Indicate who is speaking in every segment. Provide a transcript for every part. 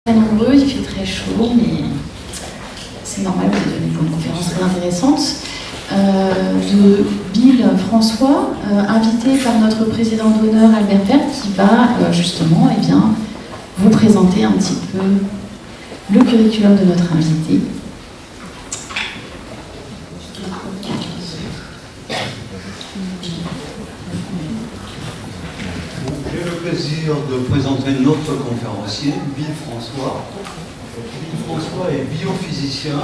Speaker 1: Très nombreux, il fait très chaud, mais c'est normal, vous êtes venus pour une conférence très intéressante. De Bill François, invité par notre président d'honneur Albert Vert, qui va justement vous présenter un petit peu le curriculum de notre invité.
Speaker 2: J'ai le plaisir de présenter notre conférencier, Bill François. Bill François est biophysicien.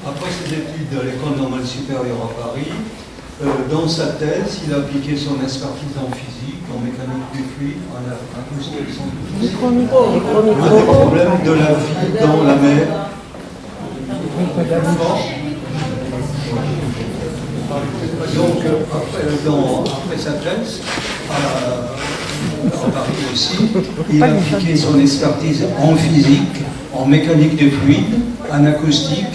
Speaker 2: Après ses études à l'École normale supérieure à Paris, dans sa thèse, il a appliqué son expertise en physique, en mécanique du fluide, en acoustique, des problèmes de la vie dans la mer. Donc, après sa thèse, à Paris aussi, il a appliqué son expertise en physique, en mécanique des fluides, en acoustique,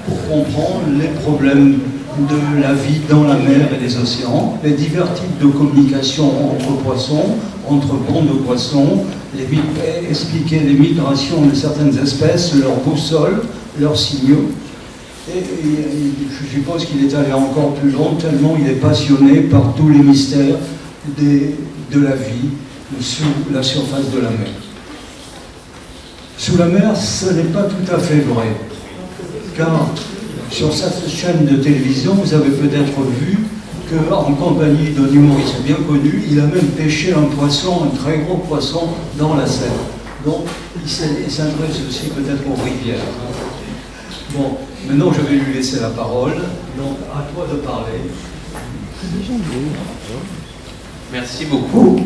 Speaker 2: pour comprendre les problèmes de la vie dans la mer et les océans, les divers types de communication entre poissons, entre bancs de poissons, expliquer les migrations de certaines espèces, leurs boussoles, leurs signaux. Et je suppose qu'il est allé encore plus loin, tellement il est passionné par tous les mystères de la vie sous la surface de la mer. Sous la mer, ce n'est pas tout à fait vrai. Car sur cette chaîne de télévision, vous avez peut-être vu qu'en compagnie d'un humoriste bien connu, il a même pêché un poisson, un très gros poisson, dans la Seine. Donc, il s'intéresse aussi peut-être aux rivières. Bon, maintenant je vais lui laisser la parole. Donc, à toi de parler.
Speaker 3: Merci beaucoup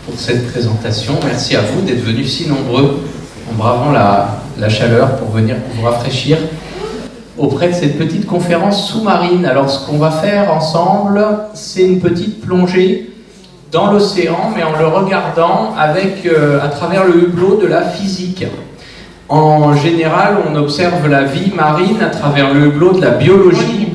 Speaker 3: pour cette présentation. Merci à vous d'être venus si nombreux en bravant la chaleur pour venir vous rafraîchir auprès de cette petite conférence sous-marine. Alors ce qu'on va faire ensemble, c'est une petite plongée dans l'océan, mais en le regardant à travers le hublot de la physique. En général, on observe la vie marine à travers le hublot de la biologie,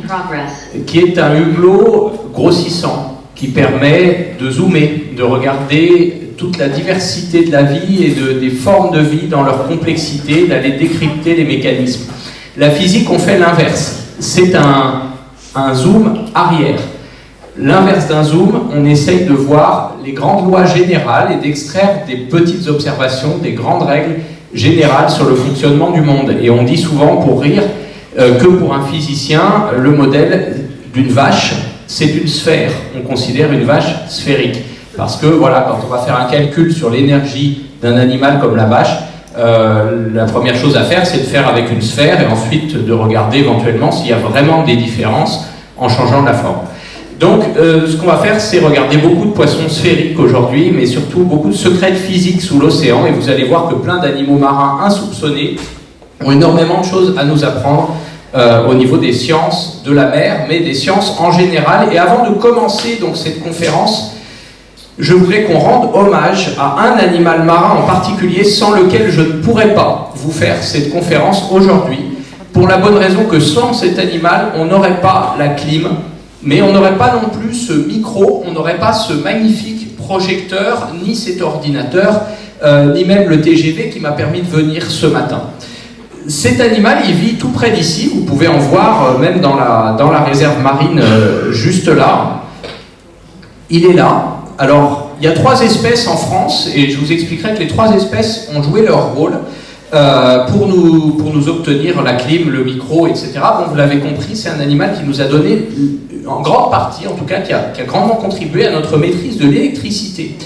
Speaker 3: qui est un hublot grossissant, qui permet de zoomer, de regarder toute la diversité de la vie et des formes de vie dans leur complexité, d'aller décrypter les mécanismes. La physique, on fait l'inverse. C'est un zoom arrière. L'inverse d'un zoom, on essaye de voir les grandes lois générales et d'extraire des petites observations, des grandes règles générales sur le fonctionnement du monde. Et on dit souvent, pour rire, que pour un physicien, le modèle d'une vache, c'est une sphère. On considère une vache sphérique. Parce que, voilà, quand on va faire un calcul sur l'énergie d'un animal comme la vache, la première chose à faire, c'est de faire avec une sphère et ensuite de regarder éventuellement s'il y a vraiment des différences en changeant de la forme. Donc, ce qu'on va faire, c'est regarder beaucoup de poissons sphériques aujourd'hui, mais surtout beaucoup de secrets de physique sous l'océan, et vous allez voir que plein d'animaux marins insoupçonnés ont énormément de choses à nous apprendre au niveau des sciences de la mer, mais des sciences en général. Et avant de commencer donc cette conférence, je voulais qu'on rende hommage à un animal marin en particulier sans lequel je ne pourrais pas vous faire cette conférence aujourd'hui, pour la bonne raison que sans cet animal, on n'aurait pas la clim, mais on n'aurait pas non plus ce micro, on n'aurait pas ce magnifique projecteur, ni cet ordinateur, ni même le TGV qui m'a permis de venir ce matin. Cet animal, il vit tout près d'ici, vous pouvez en voir même dans la réserve marine juste là. Il est là. Alors, il y a 3 espèces en France, et je vous expliquerai que les 3 espèces ont joué leur rôle pour nous obtenir la clim, le micro, etc. Bon, vous l'avez compris, c'est un animal qui nous a donné, en grande partie en tout cas, qui a grandement contribué à notre maîtrise de l'électricité.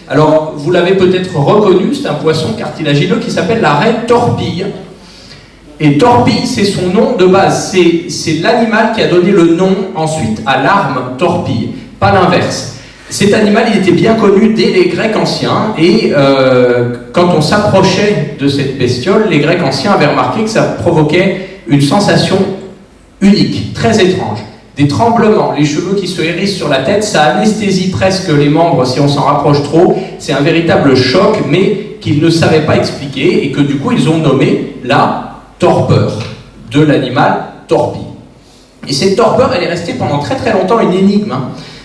Speaker 3: Alors, vous l'avez peut-être reconnu, c'est un poisson cartilagineux qui s'appelle la raie torpille. Et torpille, c'est son nom de base, c'est l'animal qui a donné le nom ensuite à l'arme torpille, pas l'inverse. Cet animal, il était bien connu dès les Grecs anciens, et quand on s'approchait de cette bestiole, les Grecs anciens avaient remarqué que ça provoquait une sensation unique, très étrange. Des tremblements, les cheveux qui se hérissent sur la tête, ça anesthésie presque les membres si on s'en rapproche trop, c'est un véritable choc, mais qu'ils ne savaient pas expliquer, et que du coup ils ont nommé la torpeur de l'animal torpille. Et cette torpeur, elle est restée pendant très très longtemps une énigme.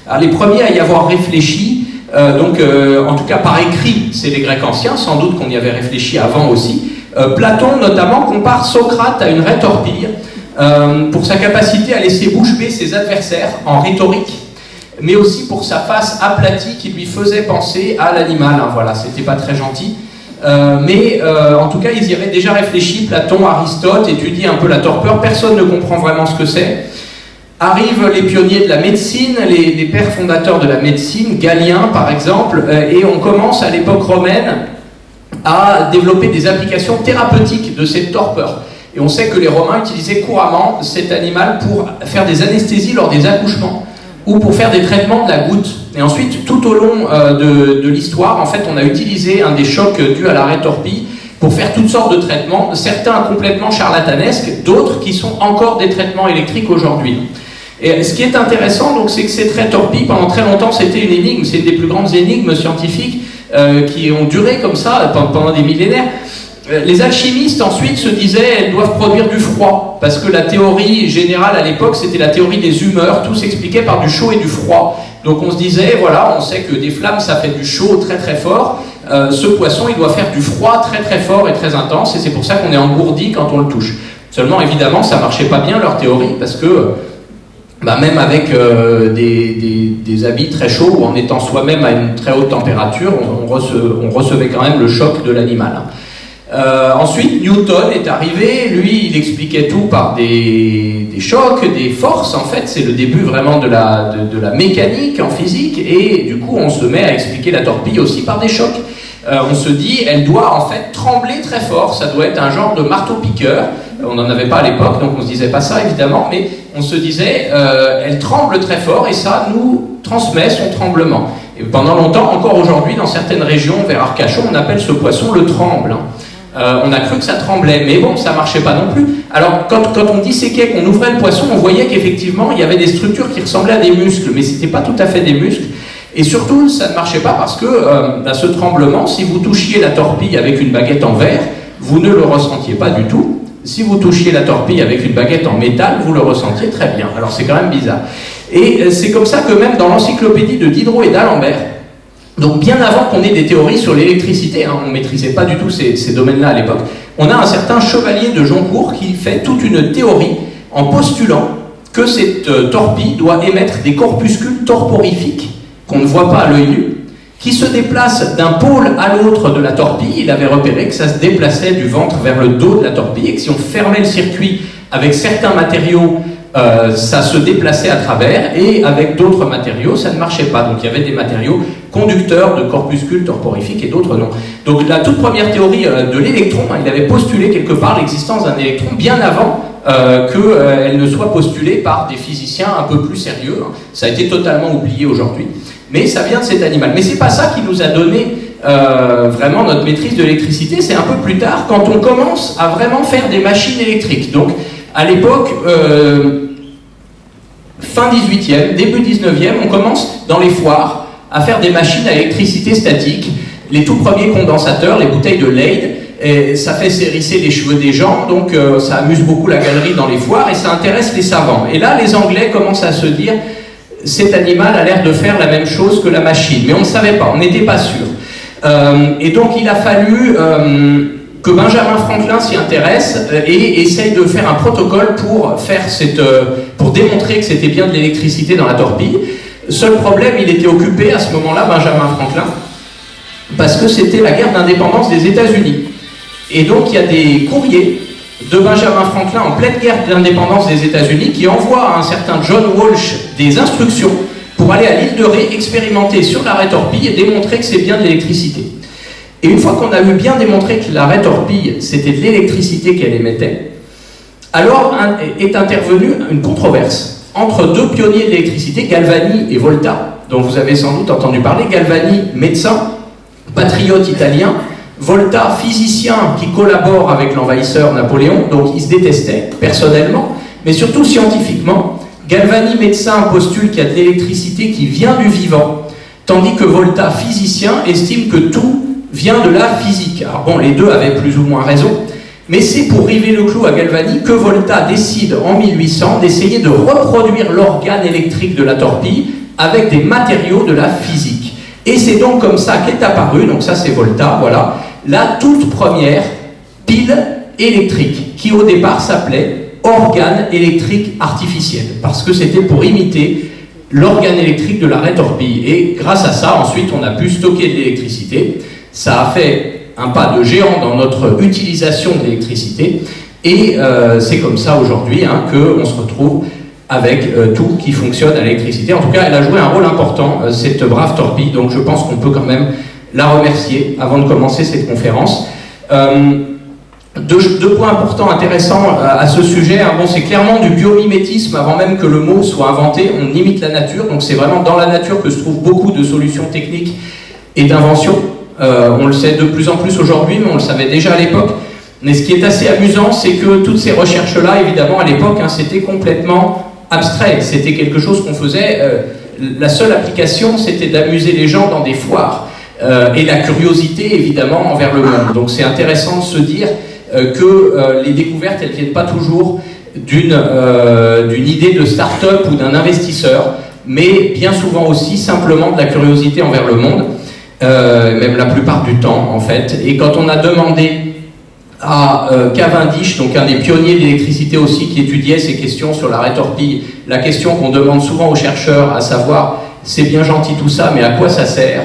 Speaker 3: Alors, les premiers à y avoir réfléchi, en tout cas par écrit, c'est les Grecs anciens, sans doute qu'on y avait réfléchi avant aussi, Platon, notamment, compare Socrate à une vraie torpille pour sa capacité à laisser bouche bée ses adversaires en rhétorique, mais aussi pour sa face aplatie qui lui faisait penser à l'animal. Hein, voilà, c'était pas très gentil. En tout cas, ils y avaient déjà réfléchi. Platon, Aristote étudient un peu la torpeur. Personne ne comprend vraiment ce que c'est. Arrivent les pionniers de la médecine, les pères fondateurs de la médecine, Galien par exemple, et on commence à l'époque romaine à développer des applications thérapeutiques de cette torpeur. Et on sait que les Romains utilisaient couramment cet animal pour faire des anesthésies lors des accouchements ou pour faire des traitements de la goutte. Et ensuite, tout au long de l'histoire, en fait, on a utilisé un des chocs dus à l'arrêt torpille pour faire toutes sortes de traitements, certains complètement charlatanesques, d'autres qui sont encore des traitements électriques aujourd'hui. Et ce qui est intéressant, donc, c'est que ces traits torpilles, pendant très longtemps, c'était une énigme, c'est une des plus grandes énigmes scientifiques qui ont duré comme ça pendant des millénaires. Les alchimistes ensuite se disaient elles doivent produire du froid, parce que la théorie générale à l'époque c'était la théorie des humeurs, tout s'expliquait par du chaud et du froid. Donc on se disait, voilà, on sait que des flammes ça fait du chaud très très fort, ce poisson il doit faire du froid très très fort et très intense, et c'est pour ça qu'on est engourdi quand on le touche. Seulement évidemment ça marchait pas bien leur théorie, parce que même avec des habits très chauds ou en étant soi-même à une très haute température, on recevait quand même le choc de l'animal. Ensuite, Newton est arrivé, lui il expliquait tout par des chocs, des forces, en fait c'est le début vraiment de la mécanique en physique, et du coup on se met à expliquer la torpille aussi par des chocs. On se dit, elle doit en fait trembler très fort, ça doit être un genre de marteau-piqueur, on n'en avait pas à l'époque donc on se disait pas ça évidemment, mais on se disait, elle tremble très fort et ça nous transmet son tremblement. Et pendant longtemps, encore aujourd'hui dans certaines régions, vers Arcachon, on appelle ce poisson le tremble. On a cru que ça tremblait, mais bon, ça marchait pas non plus. Alors, quand on disséquait, qu'on ouvrait le poisson, on voyait qu'effectivement, il y avait des structures qui ressemblaient à des muscles, mais c'était pas tout à fait des muscles. Et surtout, ça ne marchait pas parce que ce tremblement, si vous touchiez la torpille avec une baguette en verre, vous ne le ressentiez pas du tout. Si vous touchiez la torpille avec une baguette en métal, vous le ressentiez très bien. Alors, c'est quand même bizarre. Et c'est comme ça que même dans l'encyclopédie de Diderot et d'Alembert, donc bien avant qu'on ait des théories sur l'électricité, on ne maîtrisait pas du tout ces domaines-là à l'époque, on a un certain Chevalier de Joncourt qui fait toute une théorie en postulant que cette torpille doit émettre des corpuscules torporifiques qu'on ne voit pas à l'œil nu, qui se déplacent d'un pôle à l'autre de la torpille. Il avait repéré que ça se déplaçait du ventre vers le dos de la torpille et que si on fermait le circuit avec certains matériaux, ça se déplaçait à travers, et avec d'autres matériaux, ça ne marchait pas. Donc il y avait des matériaux conducteurs de corpuscules torporifiques et d'autres non. Donc la toute première théorie de l'électron, il avait postulé quelque part l'existence d'un électron bien avant qu'elle ne soit postulée par des physiciens un peu plus sérieux. Ça a été totalement oublié aujourd'hui. Mais ça vient de cet animal. Mais c'est pas ça qui nous a donné vraiment notre maîtrise de l'électricité, c'est un peu plus tard, quand on commence à vraiment faire des machines électriques. Donc à l'époque, fin 18e, début 19e, on commence dans les foires à faire des machines à électricité statique, les tout premiers condensateurs, les bouteilles de Leyde, et ça fait s'hérisser les cheveux des gens, donc ça amuse beaucoup la galerie dans les foires et ça intéresse les savants. Et là, les Anglais commencent à se dire, cet animal a l'air de faire la même chose que la machine, mais on ne savait pas, on n'était pas sûr. Et donc il a fallu que Benjamin Franklin s'y intéresse et essaye de faire un protocole pour démontrer que c'était bien de l'électricité dans la torpille. Seul problème, il était occupé à ce moment-là, Benjamin Franklin, parce que c'était la guerre d'indépendance des États-Unis. Et donc il y a des courriers de Benjamin Franklin en pleine guerre d'indépendance des États-Unis qui envoie à un certain John Walsh des instructions pour aller à l'île de Ré expérimenter sur l'arrêt torpille et démontrer que c'est bien de l'électricité. Et une fois qu'on a eu bien démontré que l'arrêt torpille c'était de l'électricité qu'elle émettait, alors est intervenue une controverse entre deux pionniers de l'électricité, Galvani et Volta, dont vous avez sans doute entendu parler. Galvani, médecin, patriote italien, Volta, physicien qui collabore avec l'envahisseur Napoléon, donc ils se détestaient personnellement, mais surtout scientifiquement. Galvani, médecin, postule qu'il y a de l'électricité qui vient du vivant, tandis que Volta, physicien, estime que tout vient de la physique. Alors bon, les deux avaient plus ou moins raison, mais c'est pour river le clou à Galvani que Volta décide en 1800 d'essayer de reproduire l'organe électrique de la torpille avec des matériaux de la physique. Et c'est donc comme ça qu'est apparue, donc ça c'est Volta, voilà, la toute première pile électrique, qui au départ s'appelait organe électrique artificiel, parce que c'était pour imiter l'organe électrique de la vraie torpille. Et grâce à ça, ensuite, on a pu stocker de l'électricité. Ça a fait un pas de géant dans notre utilisation de l'électricité. Et c'est comme ça aujourd'hui qu'on se retrouve avec tout qui fonctionne à l'électricité. En tout cas, elle a joué un rôle important, cette brave torpille. Donc je pense qu'on peut quand même la remercier avant de commencer cette conférence. Deux points importants, intéressants à ce sujet. Bon, c'est clairement du biomimétisme avant même que le mot soit inventé. On imite la nature, donc c'est vraiment dans la nature que se trouvent beaucoup de solutions techniques et d'inventions. On le sait de plus en plus aujourd'hui, mais on le savait déjà à l'époque. Mais ce qui est assez amusant, c'est que toutes ces recherches-là, évidemment, à l'époque, c'était complètement abstrait. C'était quelque chose qu'on faisait. La seule application, c'était d'amuser les gens dans des foires. Et la curiosité, évidemment, envers le monde. Donc c'est intéressant de se dire que les découvertes, elles ne viennent pas toujours d'une idée de start-up ou d'un investisseur, mais bien souvent aussi simplement de la curiosité envers le monde, même la plupart du temps, en fait. Et quand on a demandé à Cavendish, donc un des pionniers de l'électricité aussi, qui étudiait ces questions sur la vraie torpille, la question qu'on demande souvent aux chercheurs, à savoir, c'est bien gentil tout ça, mais à quoi ça sert ?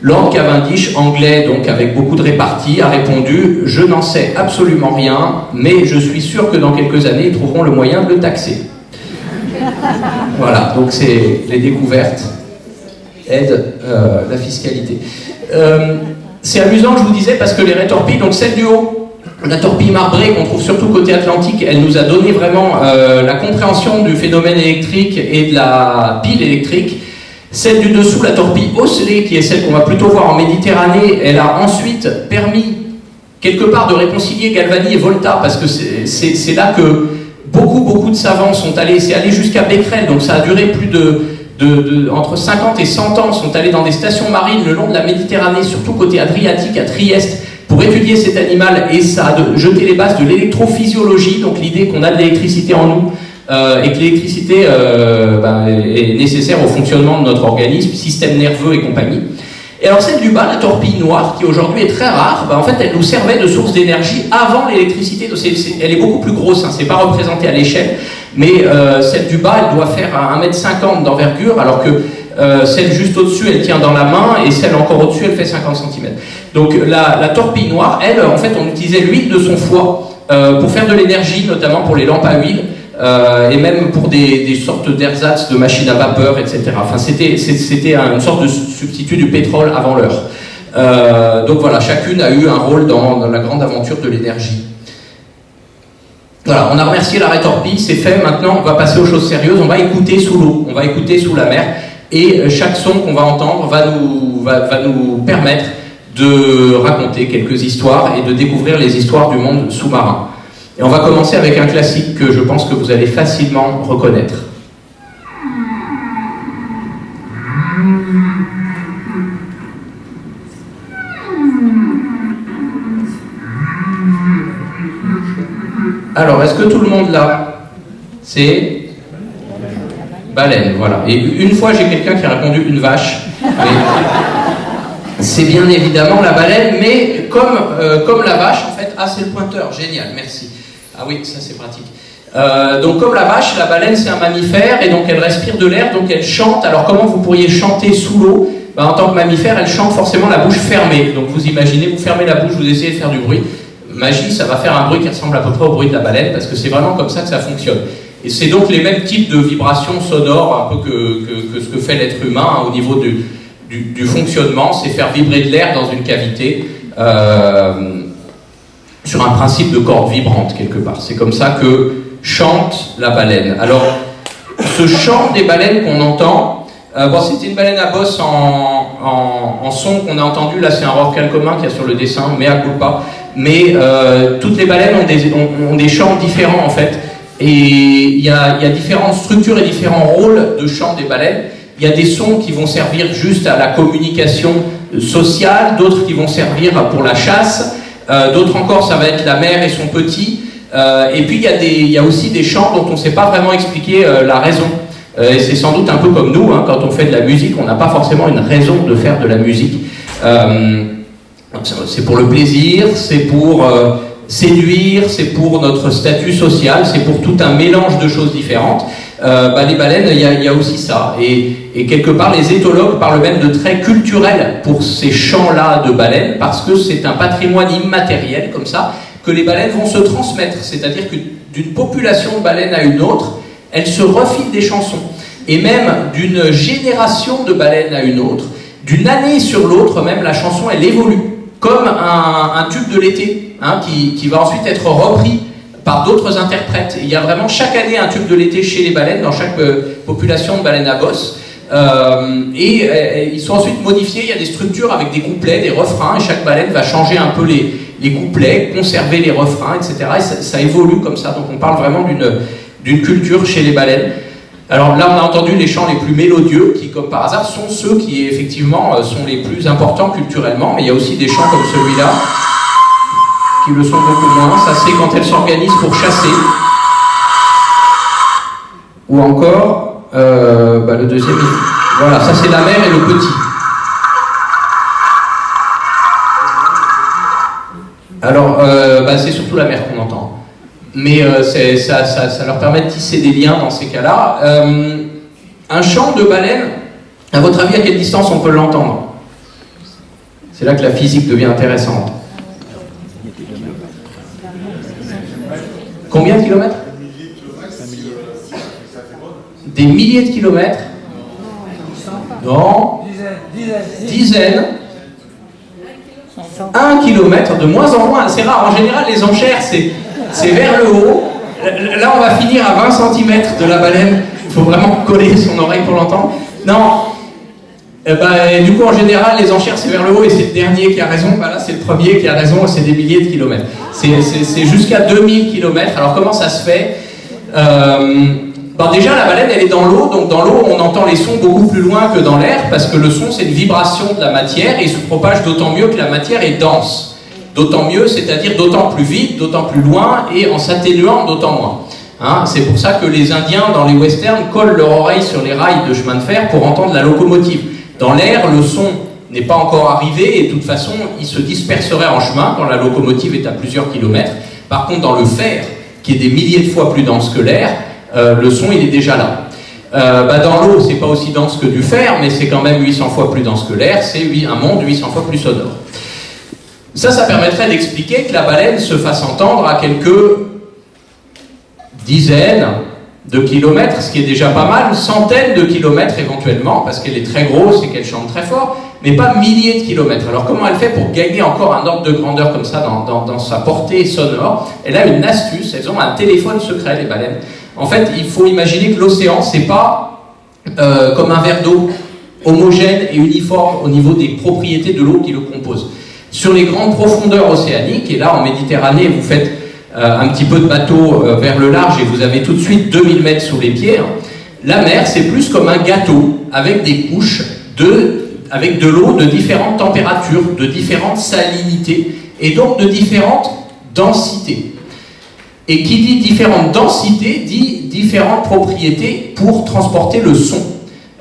Speaker 3: Lord Cavendish, anglais, donc avec beaucoup de réparties, a répondu « Je n'en sais absolument rien, mais je suis sûr que dans quelques années, ils trouveront le moyen de le taxer. » Voilà, donc c'est les découvertes aident la fiscalité. C'est amusant, je vous disais, parce que les vraies torpilles, donc celle du haut, la torpille marbrée qu'on trouve surtout côté Atlantique, elle nous a donné vraiment la compréhension du phénomène électrique et de la pile électrique. Celle du dessous, la torpille oscillée, qui est celle qu'on va plutôt voir en Méditerranée, elle a ensuite permis quelque part de réconcilier Galvani et Volta, parce que c'est là que beaucoup de savants sont allés, c'est allé jusqu'à Becquerel, donc ça a duré plus entre 50 et 100 ans, sont allés dans des stations marines le long de la Méditerranée, surtout côté Adriatique, à Trieste, pour étudier cet animal, et ça a jeté les bases de l'électrophysiologie, donc l'idée qu'on a de l'électricité en nous, et que l'électricité est nécessaire au fonctionnement de notre organisme, système nerveux et compagnie. Et alors celle du bas, la torpille noire, qui aujourd'hui est très rare, en fait elle nous servait de source d'énergie avant l'électricité. Elle est beaucoup plus grosse, c'est pas représenté à l'échelle, mais celle du bas elle doit faire 1,50 m d'envergure, alors que celle juste au-dessus elle tient dans la main, et celle encore au-dessus elle fait 50 cm. Donc la torpille noire, elle, en fait on utilisait l'huile de son foie pour faire de l'énergie, notamment pour les lampes à huile, et même pour des sortes d'ersatz de machines à vapeur, etc. Enfin, c'était une sorte de substitut du pétrole avant l'heure. Donc voilà, chacune a eu un rôle dans la grande aventure de l'énergie. Voilà, on a remercié la vraie torpille, c'est fait. Maintenant, on va passer aux choses sérieuses. On va écouter sous l'eau, on va écouter sous la mer, et chaque son qu'on va entendre va nous permettre de raconter quelques histoires et de découvrir les histoires du monde sous-marin. Et on va commencer avec un classique que je pense que vous allez facilement reconnaître. Alors, est-ce que tout le monde l'a ? C'est baleine, voilà. Et une fois, j'ai quelqu'un qui a répondu une vache. C'est bien évidemment la baleine, mais comme la vache, en fait... Ah, c'est le pointeur, génial, merci. Ah oui, ça c'est pratique. Donc comme la vache, la baleine c'est un mammifère, et donc elle respire de l'air, donc elle chante. Alors comment vous pourriez chanter sous l'eau ? En tant que mammifère, elle chante forcément la bouche fermée. Donc vous imaginez, vous fermez la bouche, vous essayez de faire du bruit. Magie, ça va faire un bruit qui ressemble à peu près au bruit de la baleine, parce que c'est vraiment comme ça que ça fonctionne. Et c'est donc les mêmes types de vibrations sonores, un peu que ce que fait l'être humain, au niveau du fonctionnement, c'est faire vibrer de l'air dans une cavité, sur un principe de corde vibrante quelque part. C'est comme ça que chante la baleine. Alors, ce chant des baleines qu'on entend, c'était une baleine à bosse en son qu'on a entendu. Là, c'est un rorqual commun qu'il y a sur le dessin, mea culpa. Mais toutes les baleines ont des chants différents en fait. Et il y a différentes structures et différents rôles de chant des baleines. Il y a des sons qui vont servir juste à la communication sociale, d'autres qui vont servir pour la chasse. D'autres encore, ça va être la mère et son petit. Et puis il y a aussi des chants dont on ne sait pas vraiment expliquer la raison. Et c'est sans doute un peu comme nous, quand on fait de la musique, on n'a pas forcément une raison de faire de la musique. C'est pour le plaisir, c'est pour séduire, c'est pour notre statut social, c'est pour tout un mélange de choses différentes. Les baleines, il y a aussi ça. Et quelque part, les éthologues parlent même de traits culturels pour ces chants-là de baleines, parce que c'est un patrimoine immatériel, comme ça, que les baleines vont se transmettre. C'est-à-dire que d'une population de baleines à une autre, elles se refilent des chansons. Et même d'une génération de baleines à une autre, d'une année sur l'autre, même la chanson, elle évolue. Comme un tube de l'été, hein, qui va ensuite être repris par d'autres interprètes. Il y a vraiment chaque année un tube de l'été chez les baleines, dans chaque population de baleines à bosse. Et ils sont ensuite modifiés, il y a des structures avec des couplets, des refrains, et chaque baleine va changer un peu les couplets, conserver les refrains, etc. Et ça évolue comme ça, donc on parle vraiment d'une culture chez les baleines. Alors là, on a entendu les chants les plus mélodieux, qui, comme par hasard, sont ceux qui, effectivement, sont les plus importants culturellement, mais il y a aussi des chants comme celui-là, qui le sont beaucoup moins. Ça, c'est quand elles s'organisent pour chasser. Ou encore, le deuxième, voilà, ça c'est la mère et le petit. Alors, c'est surtout la mère qu'on entend. Mais ça leur permet de tisser des liens dans ces cas-là. Un chant de baleine, à votre avis, à quelle distance on peut l'entendre? C'est là que la physique devient intéressante. Combien de kilomètres? Des milliers de kilomètres? Non. Dizaines. 1 kilomètre, de moins en moins. C'est rare. En général, les enchères, c'est vers le haut. Là, on va finir à 20 cm de la baleine. Il faut vraiment coller son oreille pour l'entendre. Non. Du coup, en général, les enchères, c'est vers le haut et c'est le dernier qui a raison. Là, c'est le premier qui a raison, c'est des milliers de kilomètres. C'est jusqu'à 2000 km. Alors, comment ça se fait? Déjà, la baleine, elle est dans l'eau. Donc, dans l'eau, on entend les sons beaucoup plus loin que dans l'air parce que le son, c'est une vibration de la matière et il se propage d'autant mieux que la matière est dense. D'autant mieux, c'est-à-dire d'autant plus vite, d'autant plus loin et en s'atténuant d'autant moins. Hein, c'est pour ça que les Indiens, dans les westerns, collent leur oreille sur les rails de chemin de fer pour entendre la locomotive. Dans l'air, le son n'est pas encore arrivé et de toute façon, il se disperserait en chemin quand la locomotive est à plusieurs kilomètres. Par contre, dans le fer, qui est des milliers de fois plus dense que l'air, le son, il est déjà là. Dans l'eau, c'est pas aussi dense que du fer, mais c'est quand même 800 fois plus dense que l'air, c'est un monde 800 fois plus sonore. Ça permettrait d'expliquer que la baleine se fasse entendre à quelques dizaines de kilomètres, ce qui est déjà pas mal, centaines de kilomètres éventuellement, parce qu'elle est très grosse et qu'elle chante très fort, mais pas milliers de kilomètres. Alors comment elle fait pour gagner encore un ordre de grandeur comme ça dans sa portée sonore? Elle a une astuce, elles ont un téléphone secret, les baleines. En fait, il faut imaginer que l'océan, c'est pas comme un verre d'eau homogène et uniforme au niveau des propriétés de l'eau qui le compose. Sur les grandes profondeurs océaniques, et là en Méditerranée, vous faites un petit peu de bateau vers le large et vous avez tout de suite 2000 mètres sous les pieds, la mer, c'est plus comme un gâteau avec des couches avec de l'eau de différentes températures, de différentes salinités et donc de différentes densités. Et qui dit différentes densités dit différentes propriétés pour transporter le son.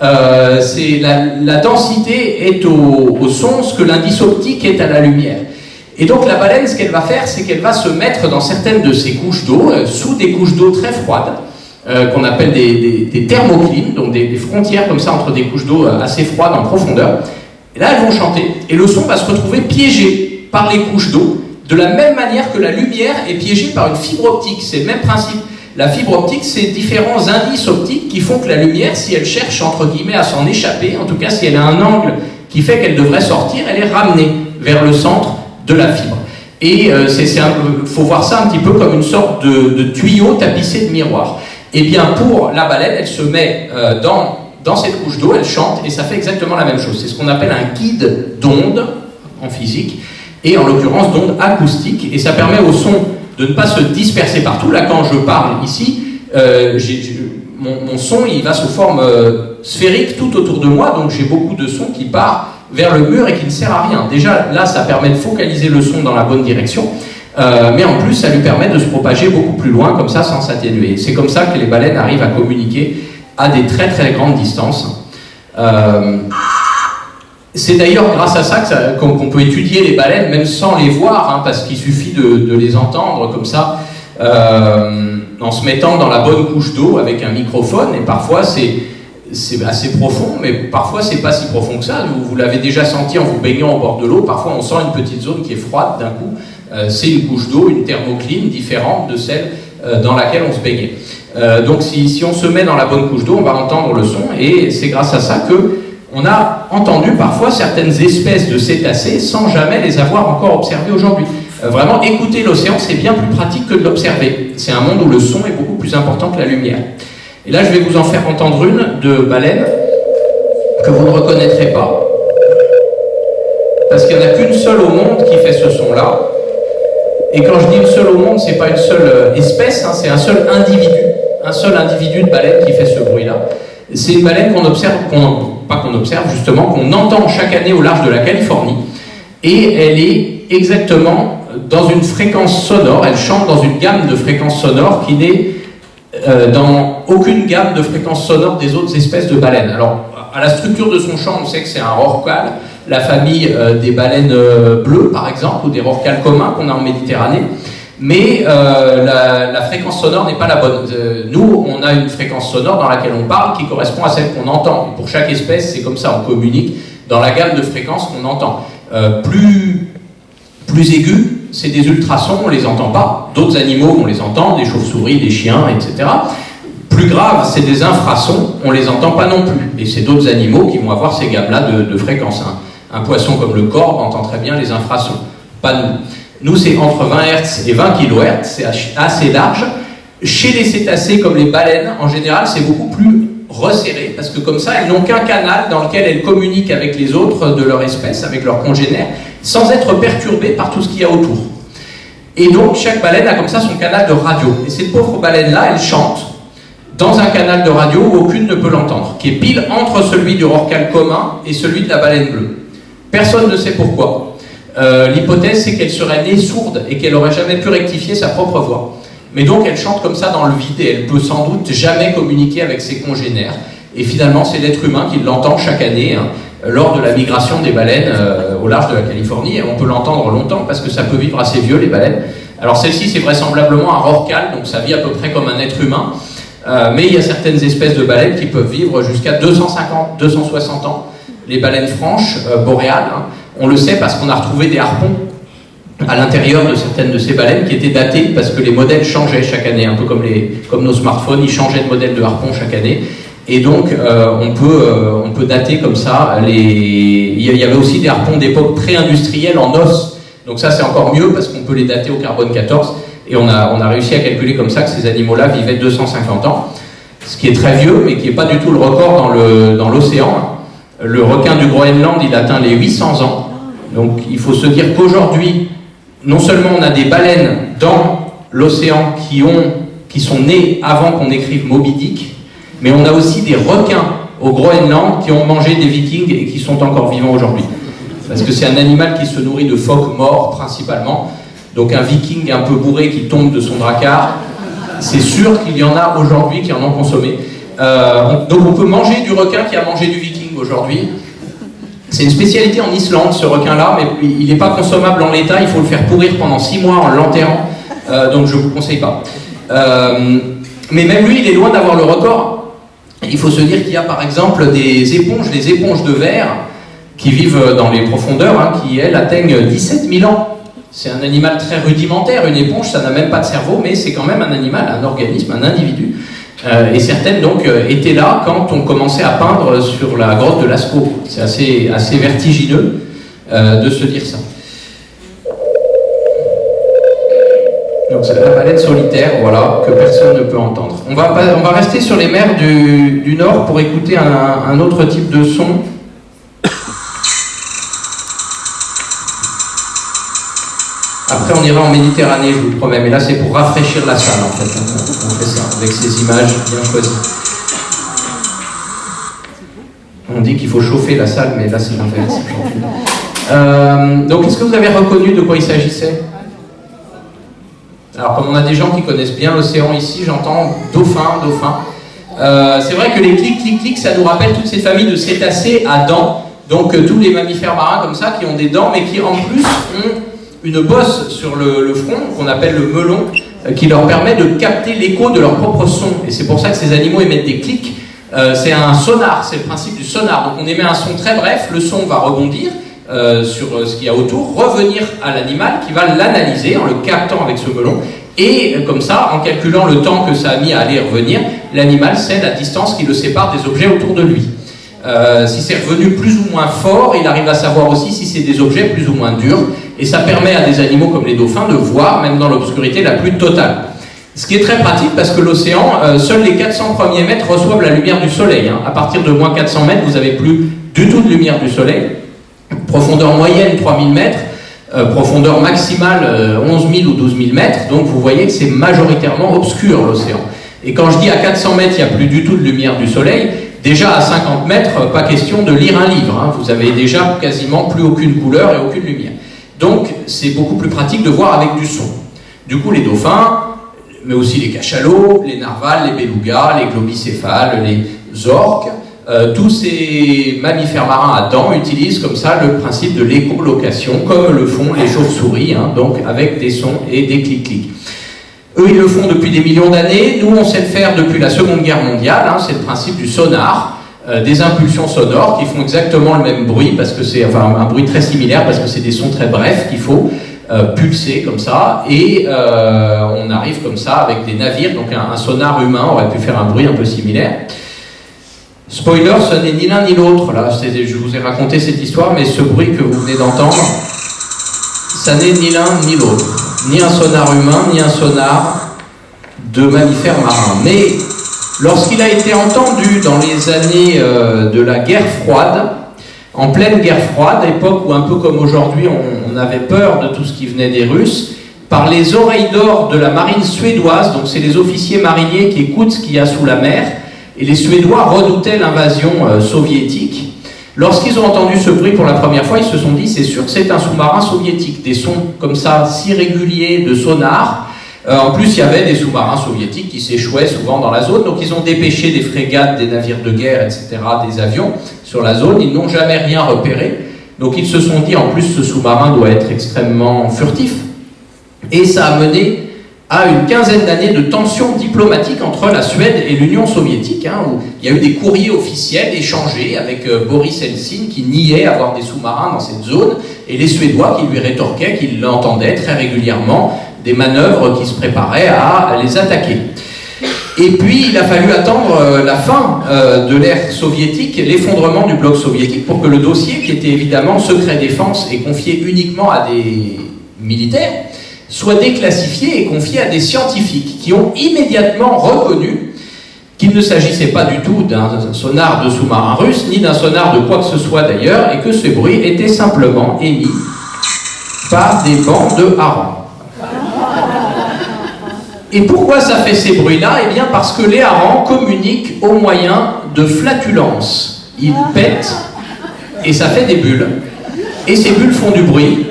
Speaker 3: La densité est au son ce que l'indice optique est à la lumière. Et donc la baleine, ce qu'elle va faire, c'est qu'elle va se mettre dans certaines de ces couches d'eau, sous des couches d'eau très froides, qu'on appelle des thermoclimes, donc des frontières comme ça entre des couches d'eau assez froides en profondeur. Et là, elles vont chanter, et le son va se retrouver piégé par les couches d'eau, de la même manière que la lumière est piégée par une fibre optique. C'est le même principe. La fibre optique, c'est différents indices optiques qui font que la lumière, si elle cherche entre guillemets à s'en échapper, en tout cas si elle a un angle qui fait qu'elle devrait sortir, elle est ramenée vers le centre de la fibre. Et faut voir ça un petit peu comme une sorte de tuyau tapissé de miroir. Et bien pour la baleine, elle se met dans cette couche d'eau, elle chante et ça fait exactement la même chose. C'est ce qu'on appelle un guide d'ondes en physique et en l'occurrence d'ondes acoustiques et ça permet au son de ne pas se disperser partout. Là, quand je parle ici, mon son, il va sous forme sphérique tout autour de moi, donc j'ai beaucoup de son qui part vers le mur et qui ne sert à rien. Déjà, là, ça permet de focaliser le son dans la bonne direction, mais en plus, ça lui permet de se propager beaucoup plus loin, comme ça, sans s'atténuer. C'est comme ça que les baleines arrivent à communiquer à des très très grandes distances. C'est d'ailleurs grâce à ça qu'on peut étudier les baleines, même sans les voir, hein, parce qu'il suffit de les entendre comme ça, en se mettant dans la bonne couche d'eau avec un microphone, et parfois c'est assez profond, mais parfois c'est pas si profond que ça. Vous l'avez déjà senti en vous baignant au bord de l'eau, parfois on sent une petite zone qui est froide d'un coup. C'est une couche d'eau, une thermocline différente de celle dans laquelle on se baignait. Donc si on se met dans la bonne couche d'eau, on va entendre le son, et c'est grâce à ça que on a entendu parfois certaines espèces de cétacés sans jamais les avoir encore observées aujourd'hui. Vraiment, écouter l'océan, c'est bien plus pratique que de l'observer. C'est un monde où le son est beaucoup plus important que la lumière. Et là, je vais vous en faire entendre une de baleine que vous ne reconnaîtrez pas. Parce qu'il n'y en a qu'une seule au monde qui fait ce son-là. Et quand je dis une seule au monde, c'est pas une seule espèce, hein, c'est un seul individu de baleine qui fait ce bruit-là. C'est une baleine qu'on observe, justement, qu'on entend chaque année au large de la Californie. Et elle est exactement dans une fréquence sonore, elle chante dans une gamme de fréquences sonores qui n'est dans aucune gamme de fréquences sonores des autres espèces de baleines. Alors, à la structure de son chant, on sait que c'est un rorqual, la famille des baleines bleues, par exemple, ou des rorquals communs qu'on a en Méditerranée. Mais la fréquence sonore n'est pas la bonne. Nous, on a une fréquence sonore dans laquelle on parle qui correspond à celle qu'on entend. Et pour chaque espèce, c'est comme ça, on communique dans la gamme de fréquences qu'on entend. Plus aigus, c'est des ultrasons, on ne les entend pas. D'autres animaux, on les entend, des chauves-souris, des chiens, etc. Plus grave, c'est des infrasons, on ne les entend pas non plus. Et c'est d'autres animaux qui vont avoir ces gammes-là de fréquences. Un poisson comme le corbe entend très bien les infrasons, pas nous. Nous, c'est entre 20 Hz et 20 kHz, c'est assez large. Chez les cétacés, comme les baleines, en général, c'est beaucoup plus resserré, parce que comme ça, elles n'ont qu'un canal dans lequel elles communiquent avec les autres de leur espèce, avec leurs congénères, sans être perturbées par tout ce qu'il y a autour. Et donc, chaque baleine a comme ça son canal de radio. Et ces pauvres baleines-là, elles chantent dans un canal de radio où aucune ne peut l'entendre, qui est pile entre celui du rorqual commun et celui de la baleine bleue. Personne ne sait pourquoi. L'hypothèse, c'est qu'elle serait née sourde et qu'elle n'aurait jamais pu rectifier sa propre voix. Mais donc, elle chante comme ça dans le vide et elle peut sans doute jamais communiquer avec ses congénères. Et finalement, c'est l'être humain qui l'entend chaque année lors de la migration des baleines au large de la Californie. Et on peut l'entendre longtemps parce que ça peut vivre assez vieux, les baleines. Alors celle-ci, c'est vraisemblablement un rorqual, donc ça vit à peu près comme un être humain. Mais il y a certaines espèces de baleines qui peuvent vivre jusqu'à 250, 260 ans. Les baleines franches, boréales, on le sait parce qu'on a retrouvé des harpons à l'intérieur de certaines de ces baleines qui étaient datées parce que les modèles changeaient chaque année, un peu comme nos smartphones, ils changeaient de modèle de harpon chaque année. Et donc, on peut dater comme ça. Il y avait aussi des harpons d'époque pré-industrielle en os. Donc ça, c'est encore mieux parce qu'on peut les dater au carbone 14. Et on a réussi à calculer comme ça que ces animaux-là vivaient 250 ans. Ce qui est très vieux, mais qui n'est pas du tout le record dans l'océan. Le requin du Groenland, il atteint les 800 ans. Donc il faut se dire qu'aujourd'hui, non seulement on a des baleines dans l'océan qui sont nées avant qu'on écrive Moby Dick, mais on a aussi des requins au Groenland qui ont mangé des vikings et qui sont encore vivants aujourd'hui. Parce que c'est un animal qui se nourrit de phoques morts principalement. Donc un viking un peu bourré qui tombe de son dracard, c'est sûr qu'il y en a aujourd'hui qui en ont consommé. Donc on peut manger du requin qui a mangé du viking aujourd'hui. C'est une spécialité en Islande, ce requin-là, mais il n'est pas consommable en l'état, il faut le faire pourrir pendant 6 mois en l'enterrant, donc je ne vous conseille pas. Mais même lui, il est loin d'avoir le record. Il faut se dire qu'il y a par exemple des éponges, les éponges de verre, qui vivent dans les profondeurs, qui elles atteignent 17 000 ans. C'est un animal très rudimentaire, une éponge, ça n'a même pas de cerveau, mais c'est quand même un animal, un organisme, un individu. Et certaines donc étaient là quand on commençait à peindre sur la grotte de Lascaux. C'est assez vertigineux de se dire ça. Donc c'est la baleine solitaire, voilà, que personne ne peut entendre. On va rester sur les mers du Nord pour écouter un autre type de son. Après, on ira en Méditerranée, je vous le promets, mais là, c'est pour rafraîchir la salle, en fait. On fait ça, avec ces images bien choisies. On dit qu'il faut chauffer la salle, mais là, c'est l'inverse. Donc, est-ce que vous avez reconnu de quoi il s'agissait? Alors, comme on a des gens qui connaissent bien l'océan ici, j'entends dauphin. C'est vrai que les clics, ça nous rappelle toutes ces familles de cétacés à dents Donc tous les mammifères marins comme ça qui ont des dents, mais qui en plus ont une bosse sur le front, qu'on appelle le melon, qui leur permet de capter l'écho de leur propre son. Et c'est pour ça que ces animaux émettent des clics. C'est un sonar, c'est le principe du sonar. Donc on émet un son très bref, le son va rebondir sur ce qu'il y a autour, revenir à l'animal qui va l'analyser en le captant avec ce melon. Et comme ça, en calculant le temps que ça a mis à aller et revenir, l'animal sait la distance qui le sépare des objets autour de lui. Si c'est revenu plus ou moins fort, il arrive à savoir aussi si c'est des objets plus ou moins durs. Et ça permet à des animaux comme les dauphins de voir, même dans l'obscurité la plus totale. Ce qui est très pratique parce que l'océan, seuls les 400 premiers mètres reçoivent la lumière du soleil. Hein. À partir de moins 400 mètres, vous n'avez plus du tout de lumière du soleil. Profondeur moyenne 3000 mètres. Profondeur maximale 11 000 ou 12 000 mètres, donc vous voyez que c'est majoritairement obscur l'océan. Et quand je dis à 400 mètres, il n'y a plus du tout de lumière du soleil, déjà à 50 mètres, pas question de lire un livre, hein. Vous avez déjà quasiment plus aucune couleur et aucune lumière. Donc c'est beaucoup plus pratique de voir avec du son. Du coup les dauphins, mais aussi les cachalots, les narvals, les belugas, les globicéphales, les orques, tous ces mammifères marins à dents utilisent comme ça le principe de l'écholocation, comme le font les chauves-souris, hein, donc avec des sons et des clics-clics. Eux, ils le font depuis des millions d'années. Nous, on sait le faire depuis la Seconde Guerre mondiale. Hein, c'est le principe du sonar, des impulsions sonores qui font exactement le même bruit, parce que c'est un bruit très similaire, parce que c'est des sons très brefs qu'il faut pulser comme ça, et on arrive comme ça avec des navires. Donc un sonar humain aurait pu faire un bruit un peu similaire. Spoiler, ce n'est ni l'un ni l'autre. Là, je vous ai raconté cette histoire, mais ce bruit que vous venez d'entendre, ça n'est ni l'un ni l'autre. Ni un sonar humain, ni un sonar de mammifères marins. Mais lorsqu'il a été entendu dans les années de la guerre froide, en pleine guerre froide, époque où un peu comme aujourd'hui on avait peur de tout ce qui venait des Russes, par les oreilles d'or de la marine suédoise, donc c'est les officiers mariniers qui écoutent ce qu'il y a sous la mer, et les Suédois redoutaient l'invasion soviétique. Lorsqu'ils ont entendu ce bruit pour la première fois, ils se sont dit, c'est sûr que c'est un sous-marin soviétique. Des sons comme ça, si réguliers de sonar. En plus, il y avait des sous-marins soviétiques qui s'échouaient souvent dans la zone, donc ils ont dépêché des frégates, des navires de guerre, etc., des avions sur la zone. Ils n'ont jamais rien repéré. Donc ils se sont dit, en plus, ce sous-marin doit être extrêmement furtif. Et ça a mené à une quinzaine d'années de tensions diplomatiques entre la Suède et l'Union soviétique, hein, où il y a eu des courriers officiels échangés avec Boris Helsinki qui niait avoir des sous-marins dans cette zone, et les Suédois qui lui rétorquaient qu'ils l'entendaient très régulièrement, des manœuvres qui se préparaient à les attaquer. Et puis il a fallu attendre la fin de l'ère soviétique, l'effondrement du bloc soviétique, pour que le dossier, qui était évidemment secret défense et confié uniquement à des militaires, soit déclassifié et confié à des scientifiques qui ont immédiatement reconnu qu'il ne s'agissait pas du tout d'un sonar de sous-marin russe, ni d'un sonar de quoi que ce soit d'ailleurs, et que ce bruit était simplement émis par des bancs de harengs. Et pourquoi ça fait ces bruits-là? Eh bien parce que les harengs communiquent au moyen de flatulences. Ils pètent et ça fait des bulles. Et ces bulles font du bruit.